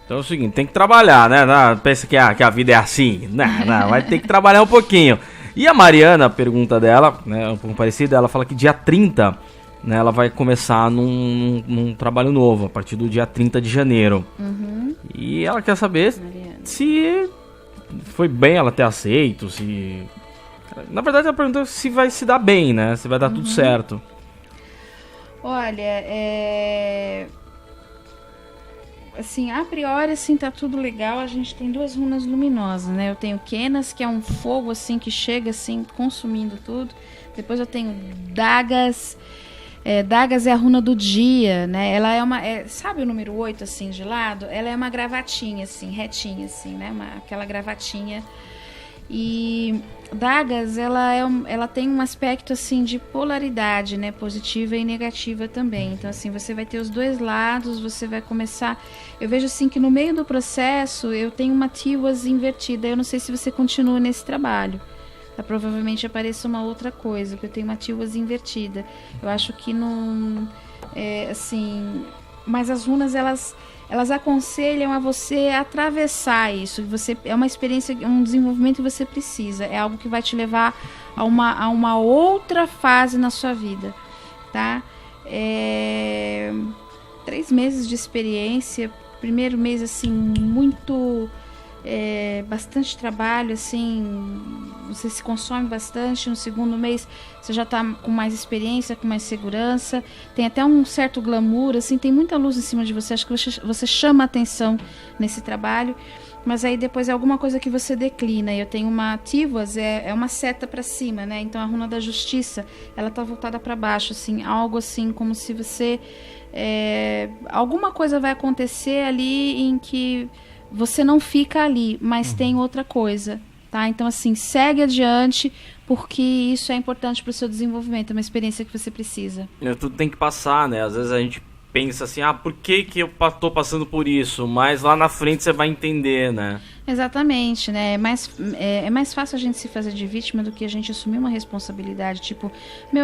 Então é o seguinte, tem que trabalhar, né? Pensa que a vida é assim. Não, vai ter que trabalhar um pouquinho. E a Mariana, a pergunta dela, né, um pouco parecida, ela fala que dia 30... né, ela vai começar num trabalho novo, a partir do dia 30 de janeiro. E ela quer saber se foi bem ela ter aceito, se... Na verdade, ela perguntou se vai se dar bem, né? Se vai dar tudo certo. Olha, assim, a priori, assim, tá tudo legal. A gente tem 2 runas luminosas, né? Eu tenho Kenas, que é um fogo, assim, que chega, assim, consumindo tudo. Depois eu tenho Dagas. Dagas é a runa do dia, né? Ela é uma... sabe o número 8, assim, de lado? Ela é uma gravatinha, assim, retinha, assim, né? Aquela gravatinha. E Dagas, ela tem um aspecto, assim, de polaridade, né? Positiva e negativa também. Então, assim, você vai ter os 2 lados, você vai começar... Eu vejo, assim, que no meio do processo eu tenho uma Tiwas invertida. Eu não sei se você continua nesse trabalho. Provavelmente apareça uma outra coisa, porque eu tenho uma Tiwas invertida. Eu acho que não... assim... Mas as runas, elas aconselham a você atravessar isso. É uma experiência, um desenvolvimento que você precisa. É algo que vai te levar a uma outra fase na sua vida, tá? 3 meses de experiência. Primeiro mês, assim, muito... bastante trabalho, assim, você se consome bastante. No segundo mês você já está com mais experiência, com mais segurança, tem até um certo glamour, assim, tem muita luz em cima de você. Acho que você chama atenção nesse trabalho, mas aí depois é alguma coisa que você declina. Eu tenho uma Tiwas, é uma seta para cima, né? Então a runa da justiça, ela tá voltada para baixo, assim, algo assim como se você alguma coisa vai acontecer ali em que você não fica ali, mas tem outra coisa, tá? Então, assim, segue adiante, porque isso é importante para o seu desenvolvimento, é uma experiência que você precisa. Tudo tem que passar, né? Às vezes a gente pensa assim, por que eu tô passando por isso? Mas lá na frente você vai entender, né? Exatamente, né? É mais fácil a gente se fazer de vítima do que a gente assumir uma responsabilidade. Tipo,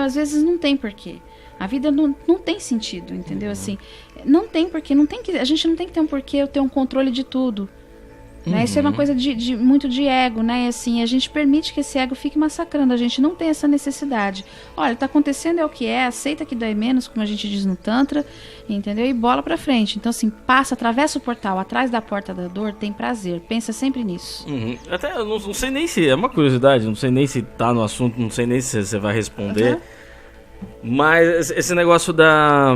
às vezes não tem porquê. A vida não tem sentido, entendeu? Assim, não tem porquê, a gente não tem que ter um porquê, eu ter um controle de tudo. Né? Isso é uma coisa muito de ego, né? E, assim, a gente permite que esse ego fique massacrando, a gente não tem essa necessidade. Olha, tá acontecendo, é o que é, aceita que dói menos, como a gente diz no Tantra, entendeu? E bola pra frente. Então, assim, atravessa o portal, atrás da porta da dor tem prazer, pensa sempre nisso. Até, eu não sei nem se, é uma curiosidade, não sei nem se tá no assunto, não sei nem se você vai responder. Mas esse negócio da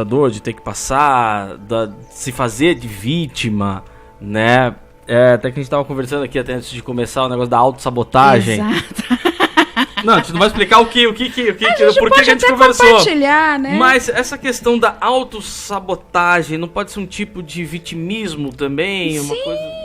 dor, de ter que passar, de se fazer de vítima, né? Até que a gente tava conversando aqui até antes de começar o negócio da autossabotagem. Exato. Não, a gente não vai explicar por que a gente conversou. Compartilhar, né? Mas essa questão da autossabotagem não pode ser um tipo de vitimismo também? Uma coisa...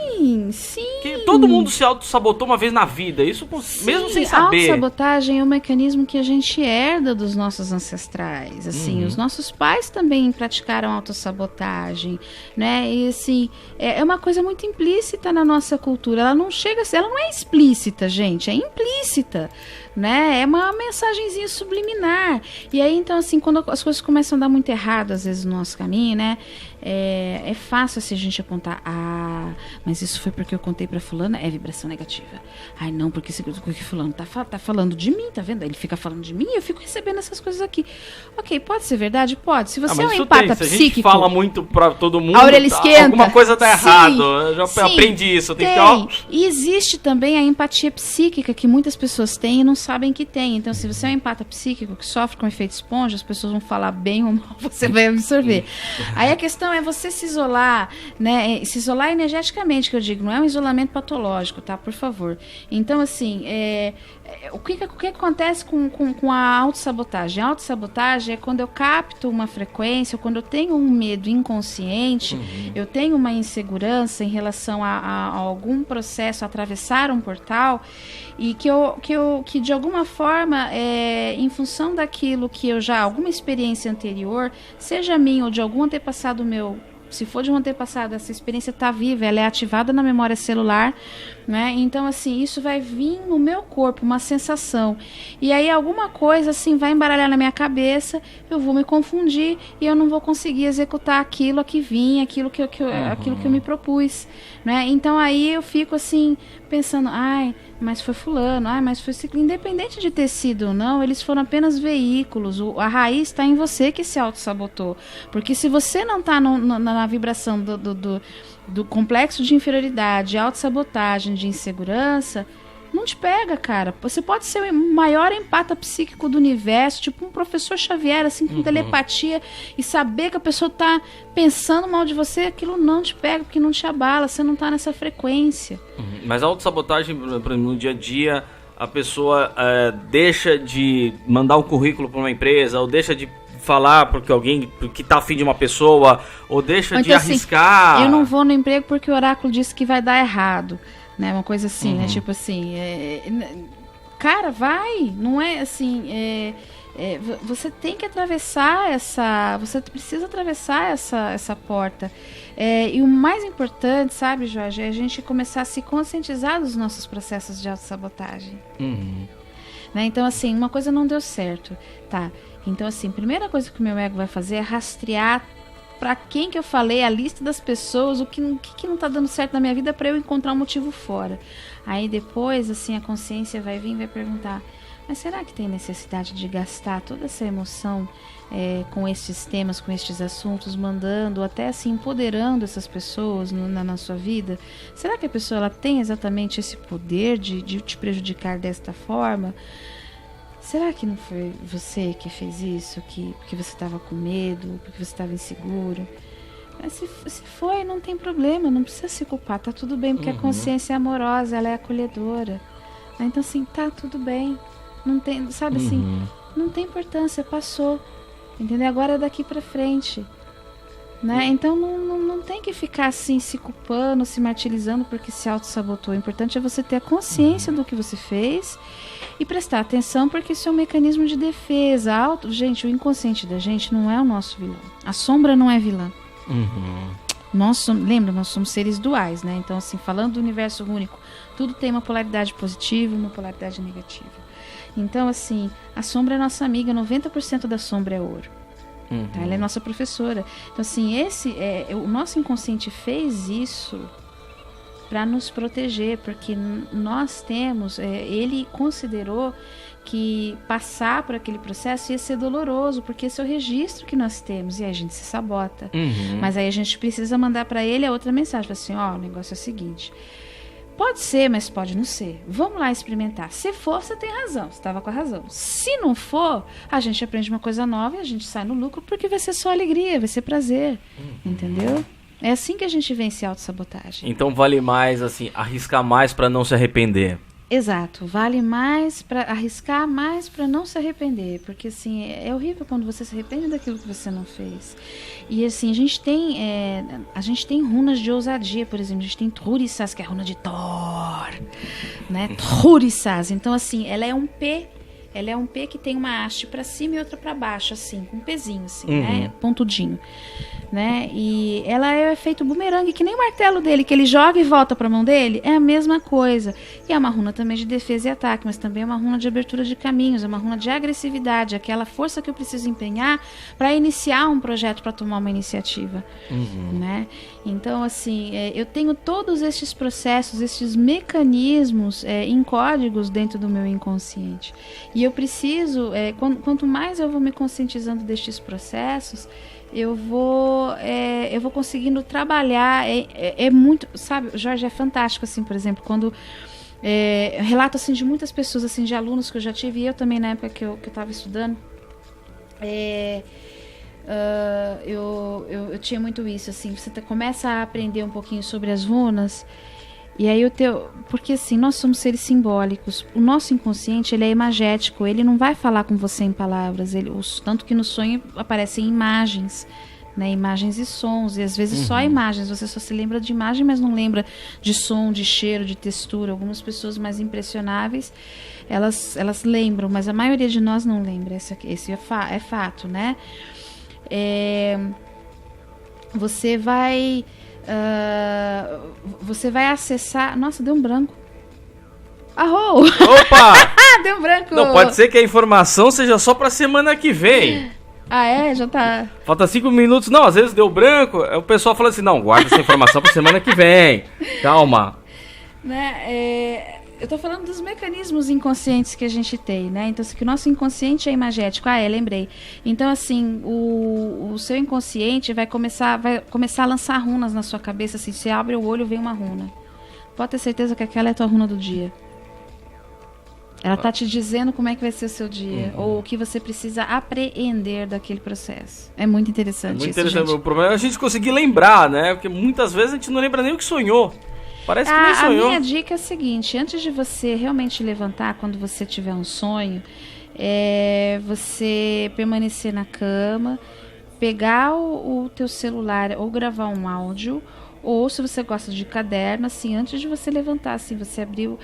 Sim. Que todo mundo se autossabotou uma vez na vida, isso mesmo sem saber. A autossabotagem é um mecanismo que a gente herda dos nossos ancestrais. Assim, os nossos pais também praticaram autossabotagem, né? E assim, é uma coisa muito implícita na nossa cultura. Ela não é explícita, gente, é implícita. Né? É uma mensagenzinha subliminar. E aí, então, assim, quando as coisas começam a dar muito errado, às vezes, no nosso caminho, né? É fácil assim a gente apontar, mas isso foi porque eu contei pra fulana, é vibração negativa. Ai, não, porque fulano tá falando de mim, tá vendo? Ele fica falando de mim e eu fico recebendo essas coisas aqui. Ok, pode ser verdade? Pode. Se você é um empata psíquico... Se a gente fala muito pra todo mundo, a orelha esquenta. Alguma coisa tá errado. Eu já aprendi isso. E existe também a empatia psíquica que muitas pessoas têm e não sabem que tem. Então, se você é um empata psíquico que sofre com efeito esponja, as pessoas vão falar bem ou mal, você vai absorver. Aí a questão é você se isolar, né? Se isolar energeticamente, que eu digo, não é um isolamento patológico, tá? Por favor. Então, assim, o que acontece com a autossabotagem? A autossabotagem é quando eu capto uma frequência, ou quando eu tenho um medo inconsciente, eu tenho uma insegurança em relação a algum processo, a atravessar um portal, e que de alguma forma, em função daquilo que eu já, alguma experiência anterior, seja minha ou de algum antepassado meu, se for de um antepassado, essa experiência está viva, ela é ativada na memória celular, né? Então, assim, isso vai vir no meu corpo, uma sensação. E aí alguma coisa, assim, vai embaralhar na minha cabeça, eu vou me confundir e eu não vou conseguir executar aquilo que vinha, aquilo que eu me propus, né? Então, aí eu fico, assim, pensando, mas foi fulano, mas foi ciclo. Independente de ter sido ou não, eles foram apenas veículos. A raiz está em você que se autossabotou. Porque se você não está na vibração do complexo de inferioridade, de autossabotagem, de insegurança, Não te pega, cara. Você pode ser o maior empata psíquico do universo, tipo um professor Xavier, assim, com telepatia, e saber que a pessoa tá pensando mal de você, aquilo não te pega, porque não te abala, você não tá nessa frequência. Mas a autossabotagem, por exemplo, no dia a dia, a pessoa deixa de mandar um currículo para uma empresa, ou deixa de falar porque alguém que tá afim de uma pessoa, ou deixa de arriscar. Assim, eu não vou no emprego porque o oráculo disse que vai dar errado. Né, uma coisa assim, né? Tipo assim, cara, vai, não é assim, você tem que atravessar você precisa atravessar essa porta. E o mais importante, sabe, Jorge, é a gente começar a se conscientizar dos nossos processos de autossabotagem. Né? Então, assim, uma coisa não deu certo, tá? Então, assim, a primeira coisa que o meu ego vai fazer é rastrear para quem que eu falei, a lista das pessoas, o que não tá dando certo na minha vida, para eu encontrar um motivo fora. Aí depois, assim, a consciência vai vir e vai perguntar, mas será que tem necessidade de gastar toda essa emoção com estes temas, com estes assuntos, mandando, até assim, empoderando essas pessoas na sua vida? Será que a pessoa ela tem exatamente esse poder de te prejudicar desta forma? Será que não foi você que fez isso? Porque você estava com medo? Porque você estava inseguro? Mas se foi, não tem problema. Não precisa se culpar. Tá tudo bem. Porque a consciência é amorosa. Ela é acolhedora. Então, assim, tá tudo bem. Não tem, sabe assim? Não tem importância. Passou. Entendeu? Agora é daqui pra frente. Né? Então não tem que ficar assim se culpando, se martirizando porque se auto-sabotou. O importante é você ter a consciência do que você fez e prestar atenção, porque isso é um mecanismo de defesa. Gente, o inconsciente da gente não é o nosso vilão. A sombra não é vilã. Nós somos seres duais, né? Então, assim, falando do universo único, tudo tem uma polaridade positiva e uma polaridade negativa. Então, assim, a sombra é nossa amiga, 90% da sombra é ouro. Tá? Ela é nossa professora. Então, assim, o nosso inconsciente fez isso para nos proteger, porque nós temos, ele considerou que passar por aquele processo ia ser doloroso, porque esse é o registro que nós temos, e aí a gente se sabota. Mas aí a gente precisa mandar para ele a outra mensagem, assim, o negócio é o seguinte, pode ser, mas pode não ser. Vamos lá experimentar. Se for, você tem razão. Você estava com a razão. Se não for, a gente aprende uma coisa nova e a gente sai no lucro, porque vai ser só alegria, vai ser prazer. Entendeu? É assim que a gente vence a autossabotagem. Então vale mais, assim, arriscar mais para não se arrepender. Exato. Vale mais para arriscar mais para não se arrepender. Porque, assim, é horrível quando você se arrepende daquilo que você não fez. E, assim, a gente tem runas de ousadia, por exemplo. A gente tem Trurissas, que é a runa de Thor. Né? Trurissas. Então, assim, ela é um P. Ela é um P que tem uma haste para cima e outra para baixo, assim, com um pezinho, assim, né? Pontudinho. Né? E ela é o efeito bumerangue, que nem o martelo dele, que ele joga e volta para a mão dele, é a mesma coisa. E é uma runa também de defesa e ataque, mas também é uma runa de abertura de caminhos, é uma runa de agressividade, aquela força que eu preciso empenhar para iniciar um projeto, para tomar uma iniciativa. Né? Então, assim, eu tenho todos estes processos, estes mecanismos em códigos dentro do meu inconsciente. E eu preciso, quanto mais eu vou me conscientizando destes processos, eu vou conseguindo trabalhar, muito, sabe, Jorge, é fantástico, assim, por exemplo, quando relato, assim, de muitas pessoas, assim, de alunos que eu já tive, e eu também na época que eu estava estudando, eu tinha muito isso, assim, você começa a aprender um pouquinho sobre as runas, e aí porque assim, nós somos seres simbólicos, o nosso inconsciente, ele é imagético, ele não vai falar com você em palavras, tanto que no sonho aparecem imagens, né, imagens e sons, e às vezes só imagens, você só se lembra de imagem, mas não lembra de som, de cheiro, de textura. Algumas pessoas mais impressionáveis, elas lembram, mas a maioria de nós não lembra, esse é fato, né? Você vai acessar... Nossa, deu um branco. Arrou! Opa! Deu um branco! Não, pode ser que a informação seja só pra semana que vem. Já tá... Falta 5 minutos. Não, às vezes deu branco. O pessoal fala assim, não, guarda essa informação pra semana que vem. Calma. Né, eu tô falando dos mecanismos inconscientes que a gente tem, né? Então, assim, que o nosso inconsciente é imagético. Lembrei. Então, assim, o seu inconsciente vai começar a lançar runas na sua cabeça, assim, você abre o olho, vem uma runa. Pode ter certeza que aquela é a tua runa do dia. Ela tá te dizendo como é que vai ser o seu dia, ou o que você precisa apreender daquele processo. É muito interessante muito isso, interessante. gente. O problema é a gente conseguir lembrar, né? Porque muitas vezes a gente não lembra nem o que sonhou. Parece que nem A sonhou. minha dica é a seguinte, antes de você realmente levantar, quando você tiver um sonho, você permanecer na cama, pegar o teu celular ou gravar um áudio, ou se você gosta de caderno, assim, antes de você levantar, assim, você abriu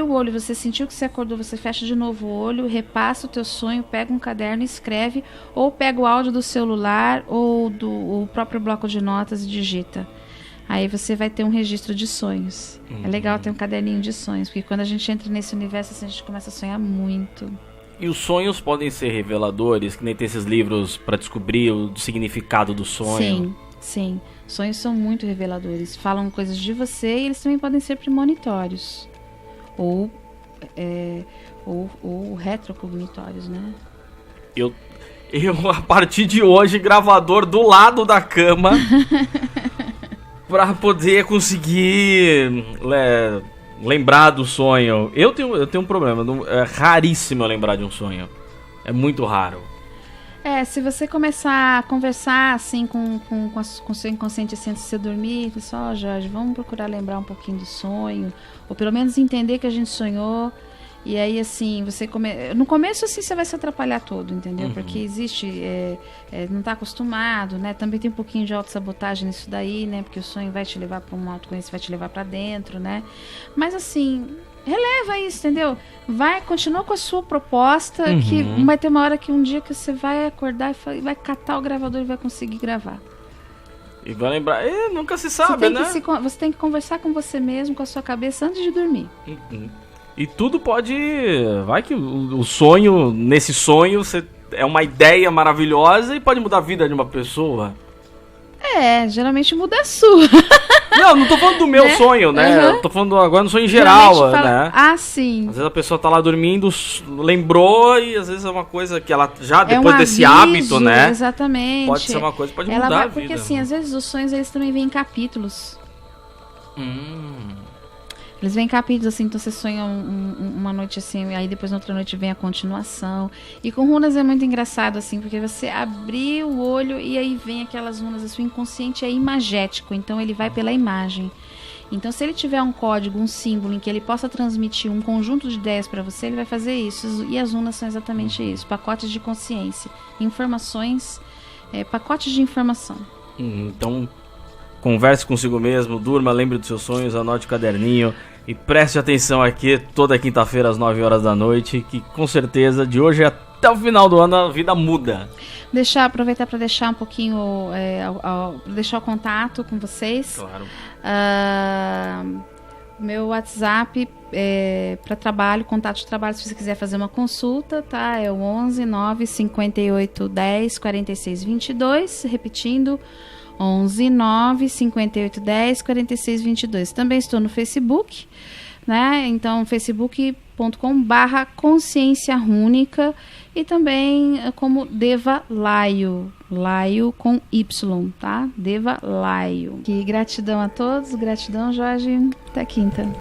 o olho, você sentiu que você acordou, você fecha de novo o olho, repassa o teu sonho, pega um caderno e escreve, ou pega o áudio do celular ou o próprio bloco de notas e digita. Aí você vai ter um registro de sonhos. É legal ter um caderninho de sonhos, porque quando a gente entra nesse universo, assim, a gente começa a sonhar muito. E os sonhos podem ser reveladores, que nem tem esses livros para descobrir o significado do sonho. Sim, sim. Sonhos são muito reveladores. Falam coisas de você e eles também podem ser premonitórios. Ou retrocognitórios, né? Eu, a partir de hoje, gravador do lado da cama para poder conseguir lembrar do sonho. Eu tenho um problema. É raríssimo eu lembrar de um sonho. É muito raro. Se você começar a conversar assim com o seu inconsciente assim, antes de você dormir, só, Jorge, vamos procurar lembrar um pouquinho do sonho, ou pelo menos entender que a gente sonhou. E aí, assim, no começo, assim, você vai se atrapalhar todo, entendeu? Porque existe, não tá acostumado, né? Também tem um pouquinho de autossabotagem nisso daí, né? Porque o sonho vai te levar para um autoconhecimento, vai te levar para dentro, né? Mas, assim, releva isso, entendeu? Continua com a sua proposta, que vai ter uma hora que um dia que você vai acordar e vai catar o gravador e vai conseguir gravar. E vai lembrar, nunca se sabe, né? Você tem que conversar com você mesmo, com a sua cabeça, antes de dormir. E tudo pode... Vai que o sonho, nesse sonho, é uma ideia maravilhosa e pode mudar a vida de uma pessoa. Geralmente muda a sua. Não tô falando do meu sonho, né? Eu tô falando agora no sonho em geral, né? Sim. Às vezes a pessoa tá lá dormindo, lembrou, e às vezes é uma coisa que ela já, depois desse hábito, né? Exatamente. Pode ser uma coisa que pode mudar a vida. Porque assim, às vezes os sonhos, eles também vêm em capítulos. Eles vêm em capítulos, assim, então você sonha uma noite assim, aí depois na outra noite vem a continuação. E com runas é muito engraçado, assim, porque você abre o olho e aí vem aquelas runas, o seu inconsciente é imagético, então ele vai pela imagem. Então se ele tiver um código, um símbolo em que ele possa transmitir um conjunto de ideias para você, ele vai fazer isso. E as runas são exatamente isso, pacotes de consciência, informações, pacotes de informação. Então... Converse consigo mesmo, durma, lembre dos seus sonhos, anote o caderninho e preste atenção aqui toda quinta-feira às 9 horas da noite, que com certeza de hoje até o final do ano a vida muda. Aproveitar para deixar um pouquinho, deixar o contato com vocês. Claro. Meu WhatsApp para trabalho, contato de trabalho, se você quiser fazer uma consulta, tá? É o 11 9 58 10 46 22, repetindo, 11 9 58 10 46 22. Também estou no Facebook, né? Então, facebook.com/consciência rúnica, e também como Deva Laio, Laio com Y, tá? Deva Laio. E gratidão a todos, gratidão, Jorge. Até quinta.